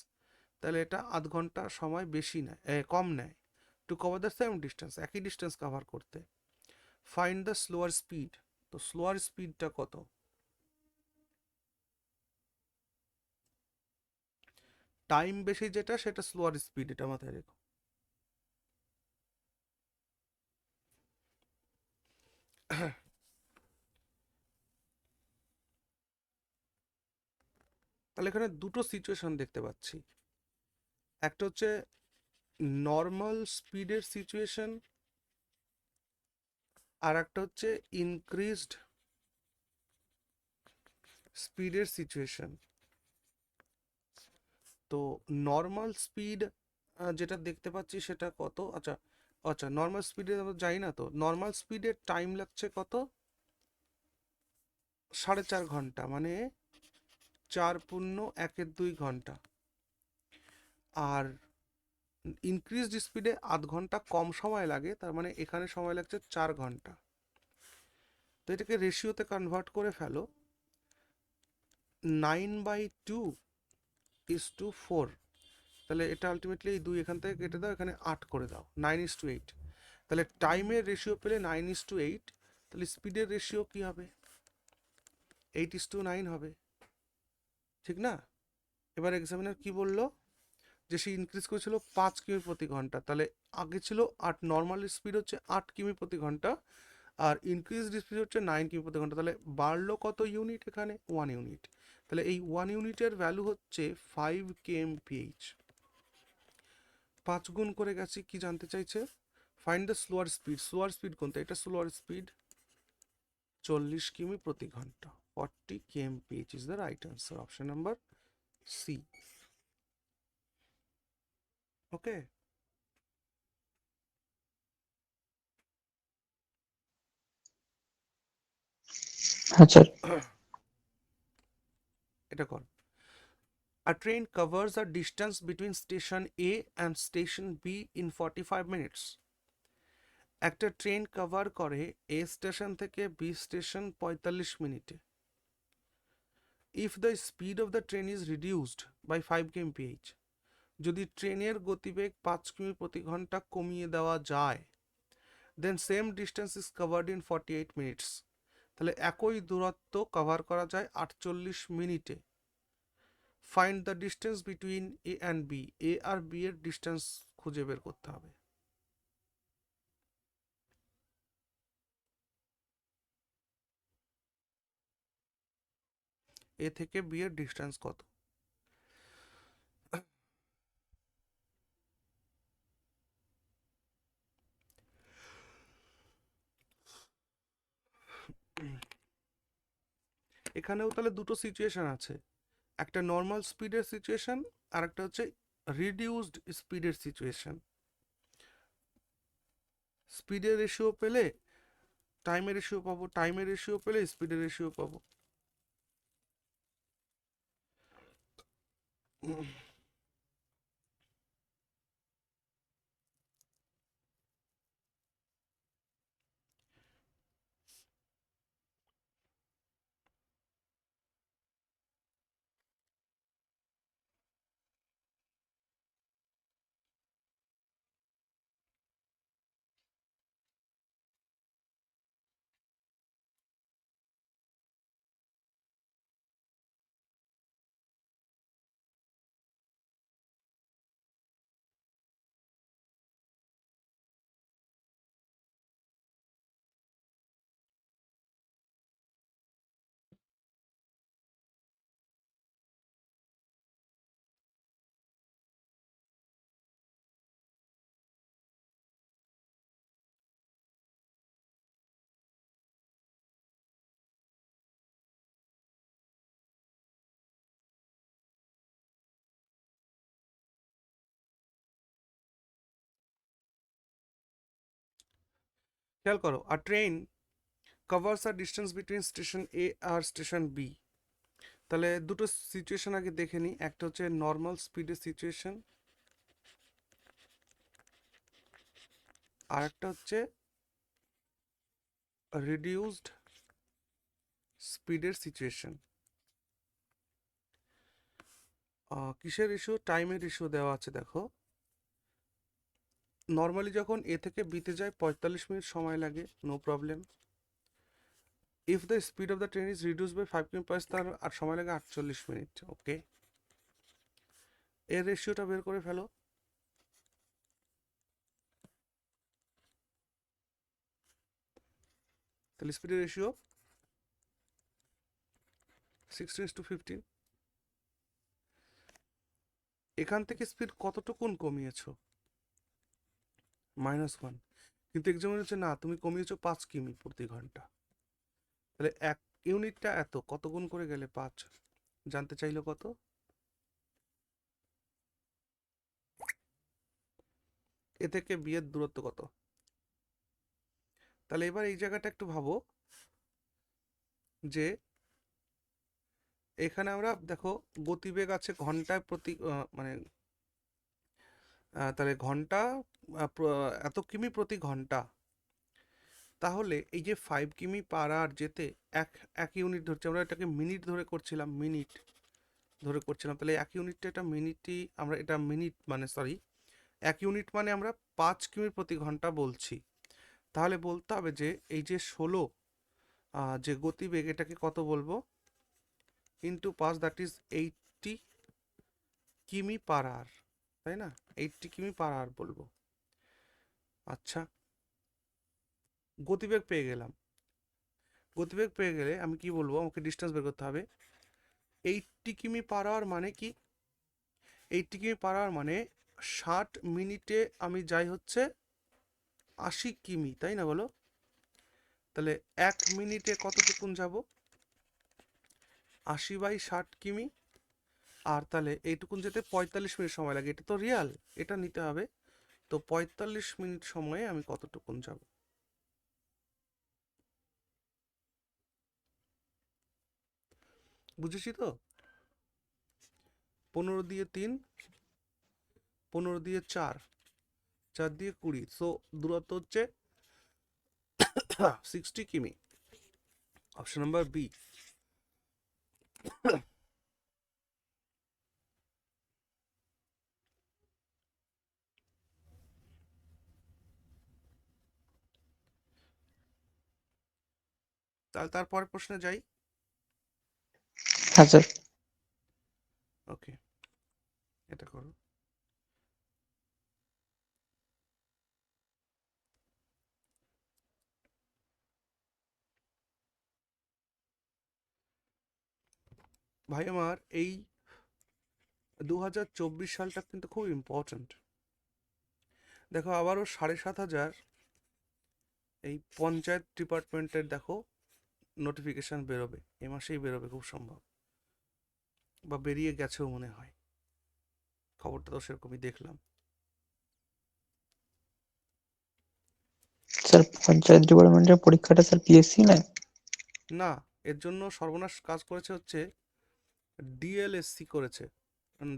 তাহলে এটা আধ ঘন্টা সময় বেশি নেয়, কম নেয়, to cover the same distance, একই ডিস্টেন্স কভার করতে। ফাইন্ড দ্য স্লোয়ার স্পিড, তো স্লোয়ার স্পিডটা কত? টাইম বেশি যেটা সেটা স্লোয়ার স্পিড, এটা মাথায় রেখো। তাহলে এখানে দুটো সিচুয়েশন দেখতে পাচ্ছি, একটা হচ্ছে নর্মাল স্পিডের সিচুয়েশন, আর একটা হচ্ছে ইনক্রিজড স্পিডের সিচুয়েশন। তো নর্মাল স্পিড যেটা দেখতে পাচ্ছি সেটা কত, আচ্ছা আচ্ছা নর্মাল স্পিডে আমরা যাই না, তো নর্মাল স্পিডের টাইম লাগছে কত, 4.5 ঘন্টা, মানে 4×1=2 ঘন্টা। আর ইনক্রিজড স্পিডে আধ ঘন্টা কম সময় লাগে, তার মানে এখানে সময় লাগছে 4 ঘন্টা। তো এটাকে রেশিওতে কনভার্ট করে ফেলো, 9/2:4, তাহলে এটা আলটিমেটলি এই 2 এখান থেকে কেটে দাও, এখানে 8 করে দাও, 9:8। তাহলে টাইমের রেশিও পেলে 9:8, তাহলে স্পিডের রেশিও কি হবে, 8:9 হবে, ঠিক না? এবার এক্সামিনার কি বললো, যে সে ইনক্রিজ করেছিল 5 কিমি প্রতি ঘন্টা, তাহলে আগে ছিল 8, নর্মাল স্পিড হচ্ছে 8 কিমি প্রতি ঘন্টা, আর ইনক্রিজড স্পিড হচ্ছে 9 কিমি প্রতি ঘন্টা, তাহলে বাড়লো কত ইউনিট, এখানে 1 ইউনিট। তাহলে এই 1 ইউনিটের ভ্যালু হচ্ছে 5 kmph। 5 গুণ করে গেছি, কি জানতে চাইছে, find the slower speed. Slower speed কোনটা, এটা স্লোয়ার স্পিড 40 কিমি প্রতি ঘন্টা, 40 kmph is the right answer, option number C. Okay, হ্যাঁ স্যার। এটা কর। A train covers a distance between station A and station B in 45 minutes. একটা train cover করে এ স্টেশন থেকে বি স্টেশন 45 মিনিটে। If the speed of the train is reduced by 5 kmph, যদি ট্রেনের গতিবেগ 5 কিমি প্রতি ঘন্টা কমিয়ে দেওয়া যায়, then same distance is covered in 48 minutes, তাহলে একই দূরত্ব কভার করা যায় 48 মিনিটে। Find the distance between A and B, A আর বি এর ডিস্টেন্স খুঁজে বের করতে হবে। এ থেকে বি এর ডিস্টেন্স কত, এখানেও তাহলে দুটো সিচুয়েশন আছে, একটা নর্মাল স্পিডের সিচুয়েশন আর একটা হচ্ছে রিডিউসড স্পিডের সিচুয়েশন। স্পিডের রেশিও পেলে টাইমের রেশিও পাবো, টাইমের রেশিও পেলে স্পিডের রেশিও পাবো। খেয়াল করো, আর train covers a distance between station A আর স্টেশন বি, তাহলে দুটো সিচুয়েশন আগে দেখে নিই, একটা হচ্ছে নর্মাল স্পিডের সিচুয়েশন, আর একটা হচ্ছে রিডিউসড স্পিডের সিচুয়েশন। কিসের ইস্যু, টাইমের ইস্যু দেওয়া আছে, দেখো নর্মালি যখন এ থেকে বিতে যায় 45 মিনিট সময় লাগে, no problem. If the speed of the train is reduce by 5 kmph, তার আর সময় লাগে 48 মিনিট। ওকে, এর রেশিওটা বের করে ফেলো। তাহলে স্পিডের রেশিও 16:15, এখান থেকে স্পিড কতটুকুন কমিয়েছো? -1। কিন্তু এক্সামিনার হচ্ছে না, তুমি কমিয়েছো 5 কিমি প্রতি ঘন্টা। তাহলে 1 ইউনিটটা এত, কত গুণ করে গেলে 5? জানতে চাইলো কত? এ থেকে বি এর দূরত্ব কত? তাহলে এবার এই জায়গাটা একটু ভাবো যে এখানে আমরা দেখো গতিবেগ আছে ঘন্টায় প্রতি মানে তাহলে ঘন্টা এত কিমি প্রতি ঘন্টা। তাহলে এই যে 5 কিমি পার আওয়ার যেতে এক এক ইউনিট ধরছি, আমরা এটাকে মিনিট ধরে করছিলাম, মিনিট ধরে করছিলাম। তাহলে এক ইউনিটটা, এটা মিনিটই, আমরা এটা মিনিট মানে সরি, এক ইউনিট মানে আমরা 5 কিমি প্রতি ঘন্টা বলছি। তাহলে বলতে হবে যে এই যে 16 যে গতিবেগ, এটাকে কত বলবো? ইন্টু 5, দ্যাট ইজ 80 কিমি পার আওয়ার, তাই না? 80 কিমি পার আওয়ার বলবো। আচ্ছা, গতিবেগ পেয়ে গেলাম। গতিবেগ পেয়ে গেলে আমি কি বলবো? আমাকে ডিস্টেন্স বের করতে হবে। 80 কিমি পার আওয়ার মানে কি? 80 কিমি পার আওয়ার মানে 60 মিনিটে আমি যাই হচ্ছে 80 কিমি, তাই না বলো? তাহলে 1 মিনিটে কতটুকুন যাব? 80/60 কিমি। আর তাহলে এইটুকুন যেতে 45 মিনিট সময় লাগে, এটা তো রিয়াল, এটা নিতে হবে। তো 45 মিনিট সময়ে আমি কতটুকুন যাব? বুঝেছি তো? 15 দিয়ে 3, 15 দিয়ে 4, 4 দিয়ে 20, সো দূরত্ব হচ্ছে 60 কিমি। Option number B. তাহলে তারপরের প্রশ্নে যাই। হ্যাঁ স্যার। ওকে, এটা করো। ভাই আমার এই 2024 সালটা কিন্তু খুব ইম্পর্ট্যান্ট। দেখো আবারও 7,500 এই পঞ্চায়েত ডিপার্টমেন্টের দেখো নোটিফিকেশন বেরোবে, এ মাসেই বেরোবে খুব সম্ভব, বা বেরিয়ে গেছেও মনে হয়, খবরটা তো সেরকমই দেখলাম। স্যার পঞ্চায়েত ডিপার্টমেন্টের পরীক্ষাটা স্যার পিএসসি নয়? না, এর জন্য সর্বনাশ কাজ করেছে হচ্ছে ডিএলএসসি করেছে,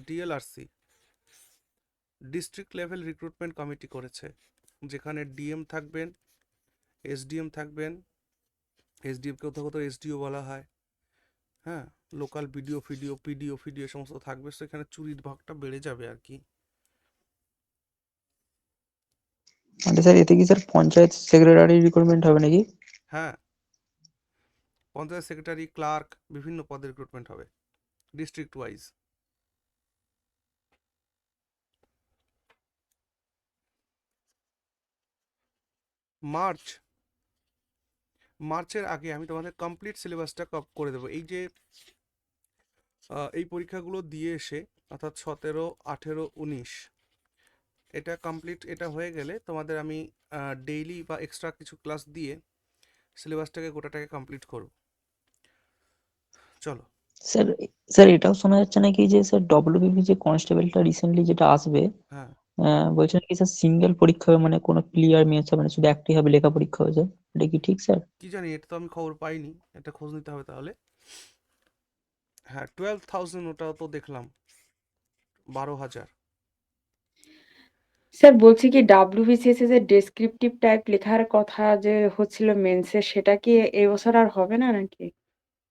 ডিএলআরসি, ডিস্ট্রিক্ট লেভেল রিক্রুটমেন্ট কমিটি করেছে, যেখানে ডিএম থাকবেন, এসডিএম থাকবেন, এসডিএম কোথাও কোথাও এসডিও বলা হয়, হ্যাঁ, লোকাল বিডিও ফিডিও পিডিও ফিডিও সমস্ত থাকবে, সেখানে চুরির ভাগটা বেড়ে যাবে আর কি। মানে স্যার এতে কি স্যার পঞ্চায়েত সেক্রেটারি রিক্রুটমেন্ট হবে নাকি? হ্যাঁ, পঞ্চায়েত সেক্রেটারি, ক্লার্ক, বিভিন্ন পদের রিক্রুটমেন্ট হবে ডিস্ট্রিক্ট ওয়াইজ। মার্চের আগে আমি তোমাদের কমপ্লিট সিলেবাসটা করে দেবো। এই যে এই পরীক্ষাগুলো দিয়ে এসে, অর্থাৎ 17, 18, 19, এটা কমপ্লিট, এটা হয়ে গেলে তোমাদের আমি ডেইলি বা এক্সট্রা কিছু ক্লাস দিয়ে সিলেবাসটাকে গোটাটাকে কমপ্লিট করব। চলো। স্যার স্যার এটাও শোনা যাচ্ছে নাকি যে স্যার ডব্লিউবিপি যে কনস্টেবলটা রিসেন্টলি যেটা আসবে, হ্যাঁ, বলছেন কি স্যার সিঙ্গেল পরীক্ষা হবে, মানে কোনো ক্লিয়ার মেন্স হবে না, শুধু একটাই হবে লেখা পরীক্ষা হবে স্যার? এটা কি ঠিক স্যার? কি জানি, এটা তো আমি খবর পাইনি, এটা খোঁজ নিতে হবে তাহলে। হ্যাঁ, 12,000 ওটাও তো দেখলাম, 12,000। স্যার বলছি কি ডাব্লিউবিসিএস এ যে ডেসক্রিপটিভ টাইপ লেখার কথা যে হচ্ছিল মেন্সে, সেটা কি এবছর আর হবে না নাকি?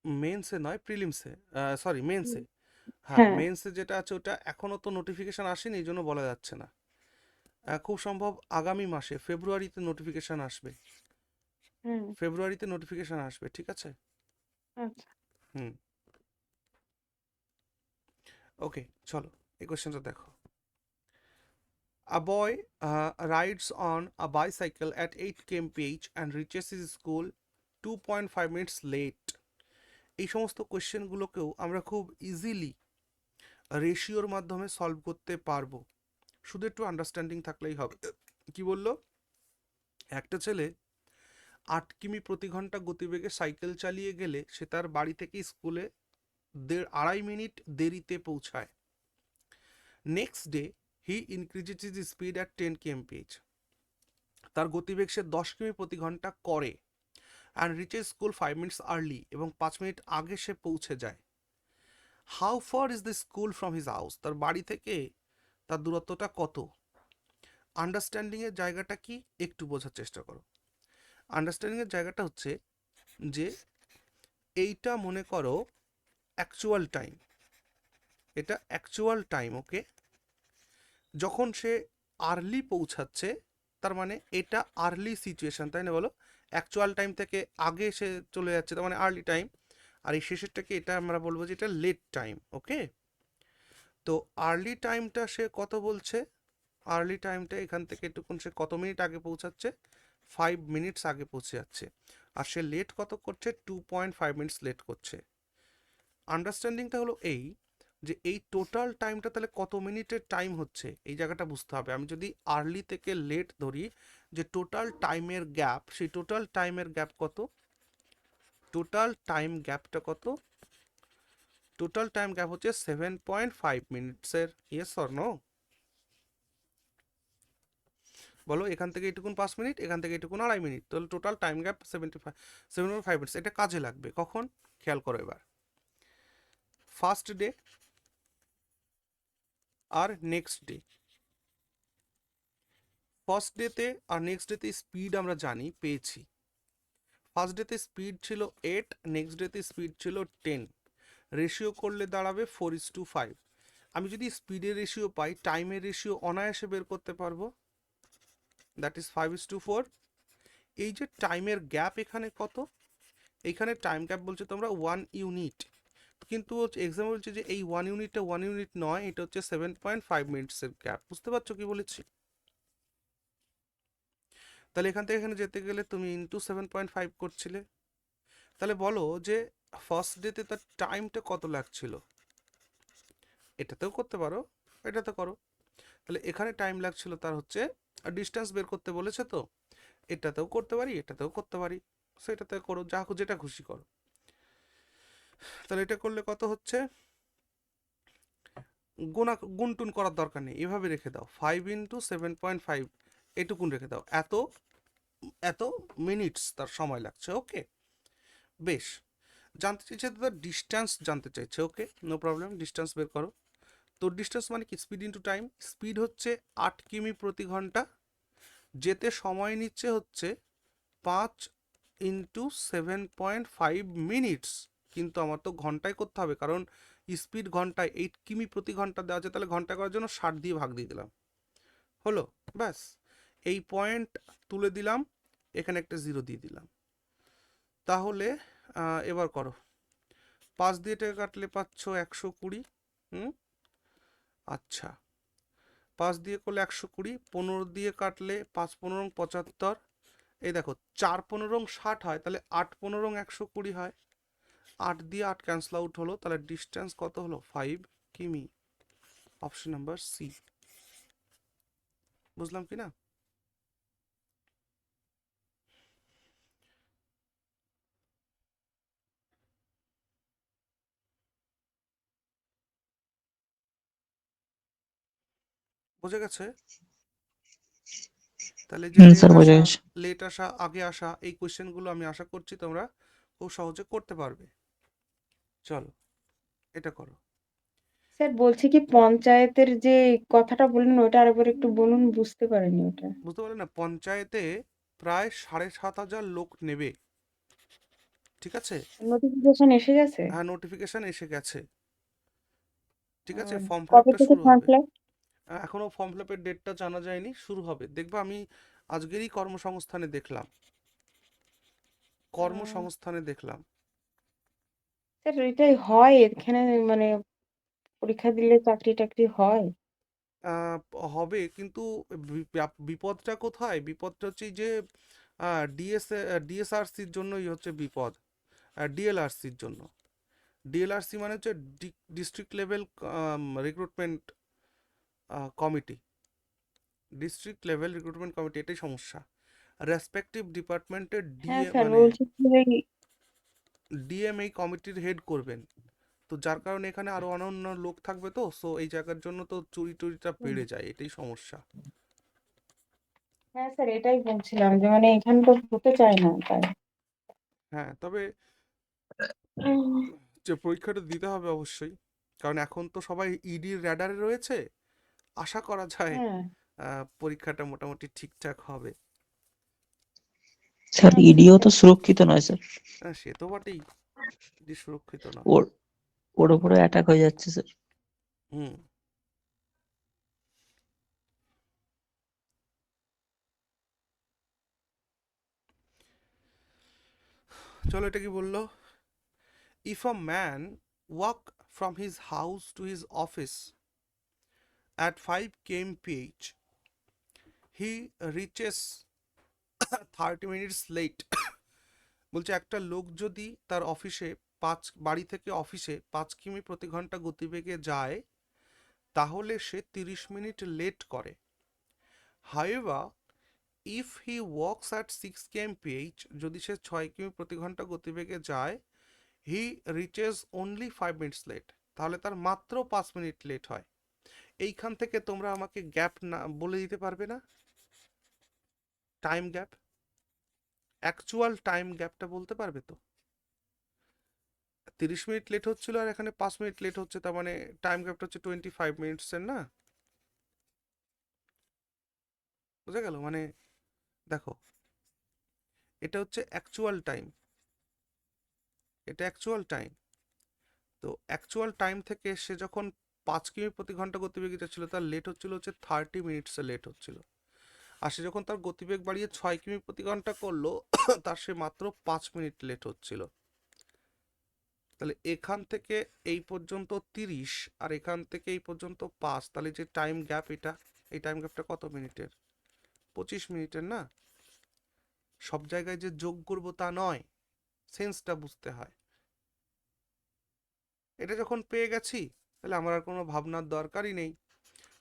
মেন্সে নয়, প্রিলিমসে, সরি মেন্সে। হ্যাঁ, হ্যাঁ। মেন্সে যেটা আছে ওটা এখনো তো নোটিফিকেশন আসেনি, এই জন্য বলা যাচ্ছে না। খুব সম্ভব আগামী মাসে ফেব্রুয়ারিতে নোটিফিকেশন আসবে, হুম। ফেব্রুয়ারিতে নোটিফিকেশন আসবে, ঠিক আছে? আচ্ছা। হুম, ওকে, চলো এই কোশ্চেনটা দেখো। A boy rides on a bicycle at 8 kmph and reaches his school 2.5 minutes late. এই সমস্ত কোশ্চেনগুলোকেও আমরা খুব ইজিলি রেশিওর মাধ্যমে সলভ করতে পারবো, শুধু একটু আন্ডারস্ট্যান্ডিং থাকলেই হবে। কি বললো, একটা ছেলে 8 কিমি প্রতি ঘন্টা গতিবেগে সাইকেল চালিয়ে গেলে সে তার বাড়ি থেকে স্কুলে 2.5 মিনিট দেরিতে পৌঁছায়। Next day he increases his speed at 10 kmph। তার গতিবেগ সে 10 কিমি প্রতি ঘন্টা করে and reaches school 5 minutes early, এবং 5 মিনিট আগে সে পৌঁছে যায়। How far is the school from his house, তার বাড়ি থেকে তার দূরত্বটা কত? আন্ডারস্ট্যান্ডিংয়ের জায়গাটা কি একটু বোঝার চেষ্টা করো। আন্ডারস্ট্যান্ডিংয়ের জায়গাটা হচ্ছে যে এইটা মনে করো অ্যাকচুয়াল টাইম, এটা অ্যাকচুয়াল টাইম, ওকে। যখন সে আর্লি পৌঁছাচ্ছে তার মানে এটা আর্লি সিচুয়েশন, তাই না বলো? অ্যাকচুয়াল টাইম থেকে আগে সে চলে যাচ্ছে তার মানে আর্লি টাইম, আর এই শেষেরটাকে এটা আমরা বলবো যে এটা লেট টাইম, ওকে। তো আর্লি টাইমটা সে কত বলছে? আর্লি টাইমটা এখান থেকে একটুকুন সে কত মিনিট আগে পৌঁছাচ্ছে? 5 মিনিটস আগে পৌঁছে যাচ্ছে। আর সে লেট কত করছে? 2.5 মিনিটস লেট করছে। আন্ডারস্ট্যান্ডিংটা হলো এই যে এই টোটাল টাইমটা তাহলে কত মিনিটের টাইম হচ্ছে, এই জায়গাটা বুঝতে হবে। আমি যদি আর্লি থেকে লেট ধরি, যে টোটাল টাইমের গ্যাপ, সেই টোটাল টাইমের গ্যাপ কত? টোটাল টাইম গ্যাপটা কত? টোটাল টাইম গ্যাপ হচ্ছে 7.5 মিনিটসের। Yes or no? বলো, এখান থেকে এটুকুন 5 মিনিট, এখান থেকে এটুকুন 2.5 মিনিট, তাহলে টোটাল টাইম গ্যাপ 7.5 মিনিটস। এটা কাজে লাগবে কখন? খেয়াল করো এবার। ফার্স্ট ডে আর নেক্সট ডে। ফার্স্ট ডেতে আর নেক্সট ডেতে স্পিড আমরা জানি, পেয়েছি। ফার্স্ট ডেতে স্পিড ছিল 8, নেক্সট ডেতে স্পিড ছিল 10। রেশিও করলে দাঁড়াবে 4:5। আমি যদি স্পিডের রেশিও পাই, টাইমের রেশিও অনায়াসে বের করতে পারবো, দ্যাট ইজ 5:4। এই যে টাইমের গ্যাপ এখানে কত? এইখানে টাইম গ্যাপ বলছে তোমরা 1 ইউনিট, কিন্তু এক্সাম বলছে যে এই 1 ইউনিটটা 1 ইউনিট নয়, এটা হচ্ছে 7.5 মিনিটসের গ্যাপ। বুঝতে পারছো কি বলেছি? তাহলে এখান থেকে এখানে যেতে গেলে তুমি ইন্টু 7.5 করছিলে। তাহলে বলো যে ফার্স্ট ডেতে তার টাইমটা কত লাগছিল? এটাতেও করতে পারো, এটাতে করো। তাহলে এখানে টাইম লাগছিল তার হচ্ছে, ডিস্টেন্স বের করতে বলেছে তো, এটাতেও করতে পারি, এটাতেও করতে পারি, সেটাতে করো, যা যেটা খুশি করো। তাহলে এটা করলে কত হচ্ছে? গুনটুন করার দরকার নেই, এভাবে রেখে দাও, 5 ইন্টু 7.5 এটুকুন রেখে দাও, এত এত মিনিটস তার সময় লাগছে, ওকে। বেশ, জানতে চাইছে তো তার ডিস্টেন্স জানতে চাইছে, ওকে, নো প্রবলেম, ডিস্টেন্স বের করো। তো ডিস্টেন্স মানে কি? Speed into time. স্পিড হচ্ছে 8 কিমি প্রতি ঘন্টা, যেতে সময় নিচ্ছে হচ্ছে 5 ইন্টু 7.5 মিনিটস। কিন্তু আমার তো ঘন্টায় করতে হবে, কারণ স্পিড ঘন্টায় 8 কিমি প্রতি ঘন্টা দেওয়া আছে, তাহলে ঘন্টা করার জন্য 60 দিয়ে ভাগ দিয়ে দিলাম, হলো। ব্যাস, এই পয়েন্ট তুলে দিলাম, এখানে একটা 0 দিয়ে দিলাম। তাহলে এবার করো, 5 দিয়ে টাকা কাটলে পাচ্ছ 120। আচ্ছা, 5 দিয়ে করলে 120, 15 দিয়ে কাটলে 5 15 75। এই দেখো 4 15 60 হয়, তাহলে 8 15 120 হয়। 8 দিয়ে 8 ক্যান্সেল আউট হলো, তাহলে ডিস্টেন্স কত হলো? 5 কিমি। Option number C. বুঝলাম কি না? বুঝে গেছে? তাহলে যে স্যার বোঝা গেছে। লেট আসা, আগে আসা, এই কোয়েশ্চেনগুলো আমি আশা করছি তোমরা খুব সহজে করতে পারবে। চলো এটা করো। স্যার বলছি কি, পঞ্চায়েতের যে কথাটা বললেন ওটা আরেকবার একটু বলুন, বুঝতে পারিনি ওটা। বুঝতে পারলে না? পঞ্চায়েতে প্রায় 7,500 লোক নেবে, ঠিক আছে? নোটিফিকেশন এসে গেছে? হ্যাঁ, নোটিফিকেশন এসে গেছে, ঠিক আছে। আহ, ফর্ম ফিল কবে আপটা থেকে শুরু ফর্ম হবে। Fill up? এখনো ফর্ম ফিল আপের ডেটটা জানা যায়নি, শুরু হবে দেখবা। আমি আজকেরই কর্মসংস্থানে দেখলাম, কর্মসংস্থানে দেখলাম। স্যার এটাই হয় এখানে, মানে পরীক্ষা দিলে চাকরি টাকরি হয়? আহ, হবে, কিন্তু বিপদটা কোথায়? বিপদটা হচ্ছে যে ডিএসআরসির জন্যই হচ্ছে বিপদ, ডিএলআরসির জন্য। ডিএলআরসি মানে হচ্ছে district level recruitment committee, district level recruitment committee, এটাই সমস্যা। রেসপেক্টিভ ডিপার্টমেন্টের হ্যাঁ ডিএ স্যার মানে বলছি যে ডিএম এই কমিটির হেড করবেন। তো যার কারণে এখানে আরো অন্যান্য লোক থাকবে, তো সো এই জায়গার জন্য তো চুরি টুরিটা বেড়ে যায়, এটাই সমস্যা। হ্যাঁ স্যার এটাই বলছিলাম যে মানে এখানে তো হতে চায় না তাই। হ্যাঁ, তবে যে পরীক্ষাটা দিতে হবে অবশ্যই, কারণ এখন তো সবাই ইডির র্যাডারে রয়েছে, আশা করা যায় হ্যাঁ পরীক্ষাটা মোটামুটি ঠিকঠাক হবে। স্যার হ্যাঁ ইডিও তো ঠিকঠাক। সুরক্ষিত নয় স্যার, সে তো বটেই, ইডি সুরক্ষিত না। ওর ওর উপরে অ্যাটাক হয়ে যাচ্ছে স্যার। হুম। চলো, এটা কি বললো? If a man walk from his house to his office at 5 kmph, he reaches 30 minutes late. বলছে একটা লোক যদি তার অফিসে বাড়ি থেকে অফিসে 5 কিমি প্রতি ঘন্টা গতিবেগে যায়, তাহলে সে 30 মিনিট লেট করে। However, if he walks at 6 kmph, যদি সে 6 কিমি প্রতি ঘন্টা গতিবেগে যায়, হি রিচেস অনলি 5 মিনিটস লেট, তাহলে তার মাত্র 5 মিনিট লেট হয়। এইখান থেকে তোমরা আমাকে গ্যাপ না বলে দিতে পারবে না? টাইম গ্যাপ, অ্যাকচুয়াল টাইম গ্যাপটা বলতে পারবে তো? 30 মিনিট লেট হচ্ছিল আর এখানে 5 মিনিট লেট হচ্ছে, তার মানে টাইম গ্যাপটা হচ্ছে 25 মিনিটসের না? বুঝা গেল? মানে দেখো, এটা হচ্ছে অ্যাকচুয়াল টাইম, এটা অ্যাকচুয়াল টাইম। তো অ্যাকচুয়াল টাইম থেকে সে যখন 5 কিমি প্রতি ঘন্টা গতিবেগে যাচ্ছিল, তার লেট হচ্ছিল হচ্ছে 30 মিনিটসে লেট হচ্ছিল। আর সে যখন তার গতিবেগ বাড়িয়ে 6 কিমি প্রতি ঘন্টা করলো, তার সে মাত্র 5 মিনিট লেট হচ্ছিল। তাহলে এখান থেকে এই পর্যন্ত 30, আর এখান থেকে এই পর্যন্ত 5, তাহলে যে টাইম গ্যাপ, এটা এই টাইম গ্যাপটা কত মিনিটের? 25 মিনিটের না? সব জায়গায় যে যোগ করবো তা নয়, সেন্সটা বুঝতে হয়। এটা যখন পেয়ে গেছি, তাহলে আমার আর কোনো ভাবনার দরকারই নেই।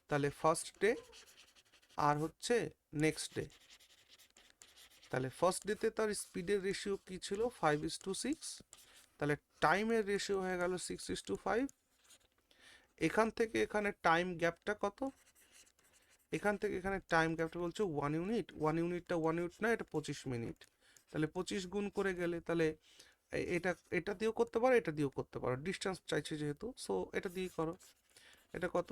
তাহলে ফার্স্ট ডে আর হচ্ছে নেক্সট ডে, তাহলে ফার্স্ট ডেতে তার স্পিডের রেশিও কি ছিল? 5:6, তাহলে টাইমের রেশিও হয়ে গেল 6:5। এখান থেকে এখানে টাইম গ্যাপটা কত? এখান থেকে এখানে টাইম গ্যাপটা বলছে 1 ইউনিট, 1 ইউনিটটা 1 ইউনিট না, এটা 25 মিনিট। তাহলে 25 গুণ করে গেলে, তাহলে এটা এটা দিয়েও করতে পারো, এটা দিয়েও করতে পারো, ডিস্টেন্স চাইছে যেহেতু, সো এটা দিয়েই করো। এটা কত?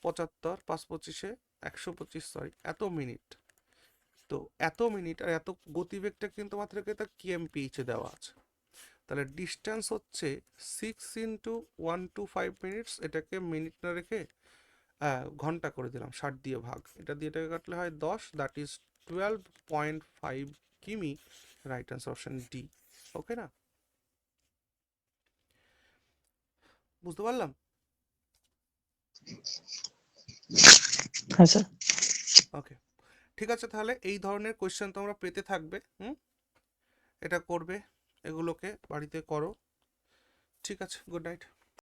75, 5 25-এ 125, সরি, এত মিনিট। তো এত মিনিট আর এত গতিবেগটা কিন্তু মাত্র তার কিএমপিএইচে দেওয়া আছে। তাহলে ডিস্টেন্স হচ্ছে 6 × 125 মিনিটস, এটাকে মিনিট না রেখে ঘন্টা করে দিলাম, 60 দিয়ে ভাগ, এটা দিয়ে এটাকে কাটলে হয় 10, দ্যাট ইজ 12.5 কিমি। Right answer option D. Okay না? বুঝতে পারলাম? হ্যাঁ স্যার। ওকে, ঠিক আছে, তাহলে এই ধরনের কোয়েশ্চেন তোমরা পেতে থাকবে। এটা করবে, এগুলোকে বাড়িতে করো। ঠিক আছে, গুড নাইট।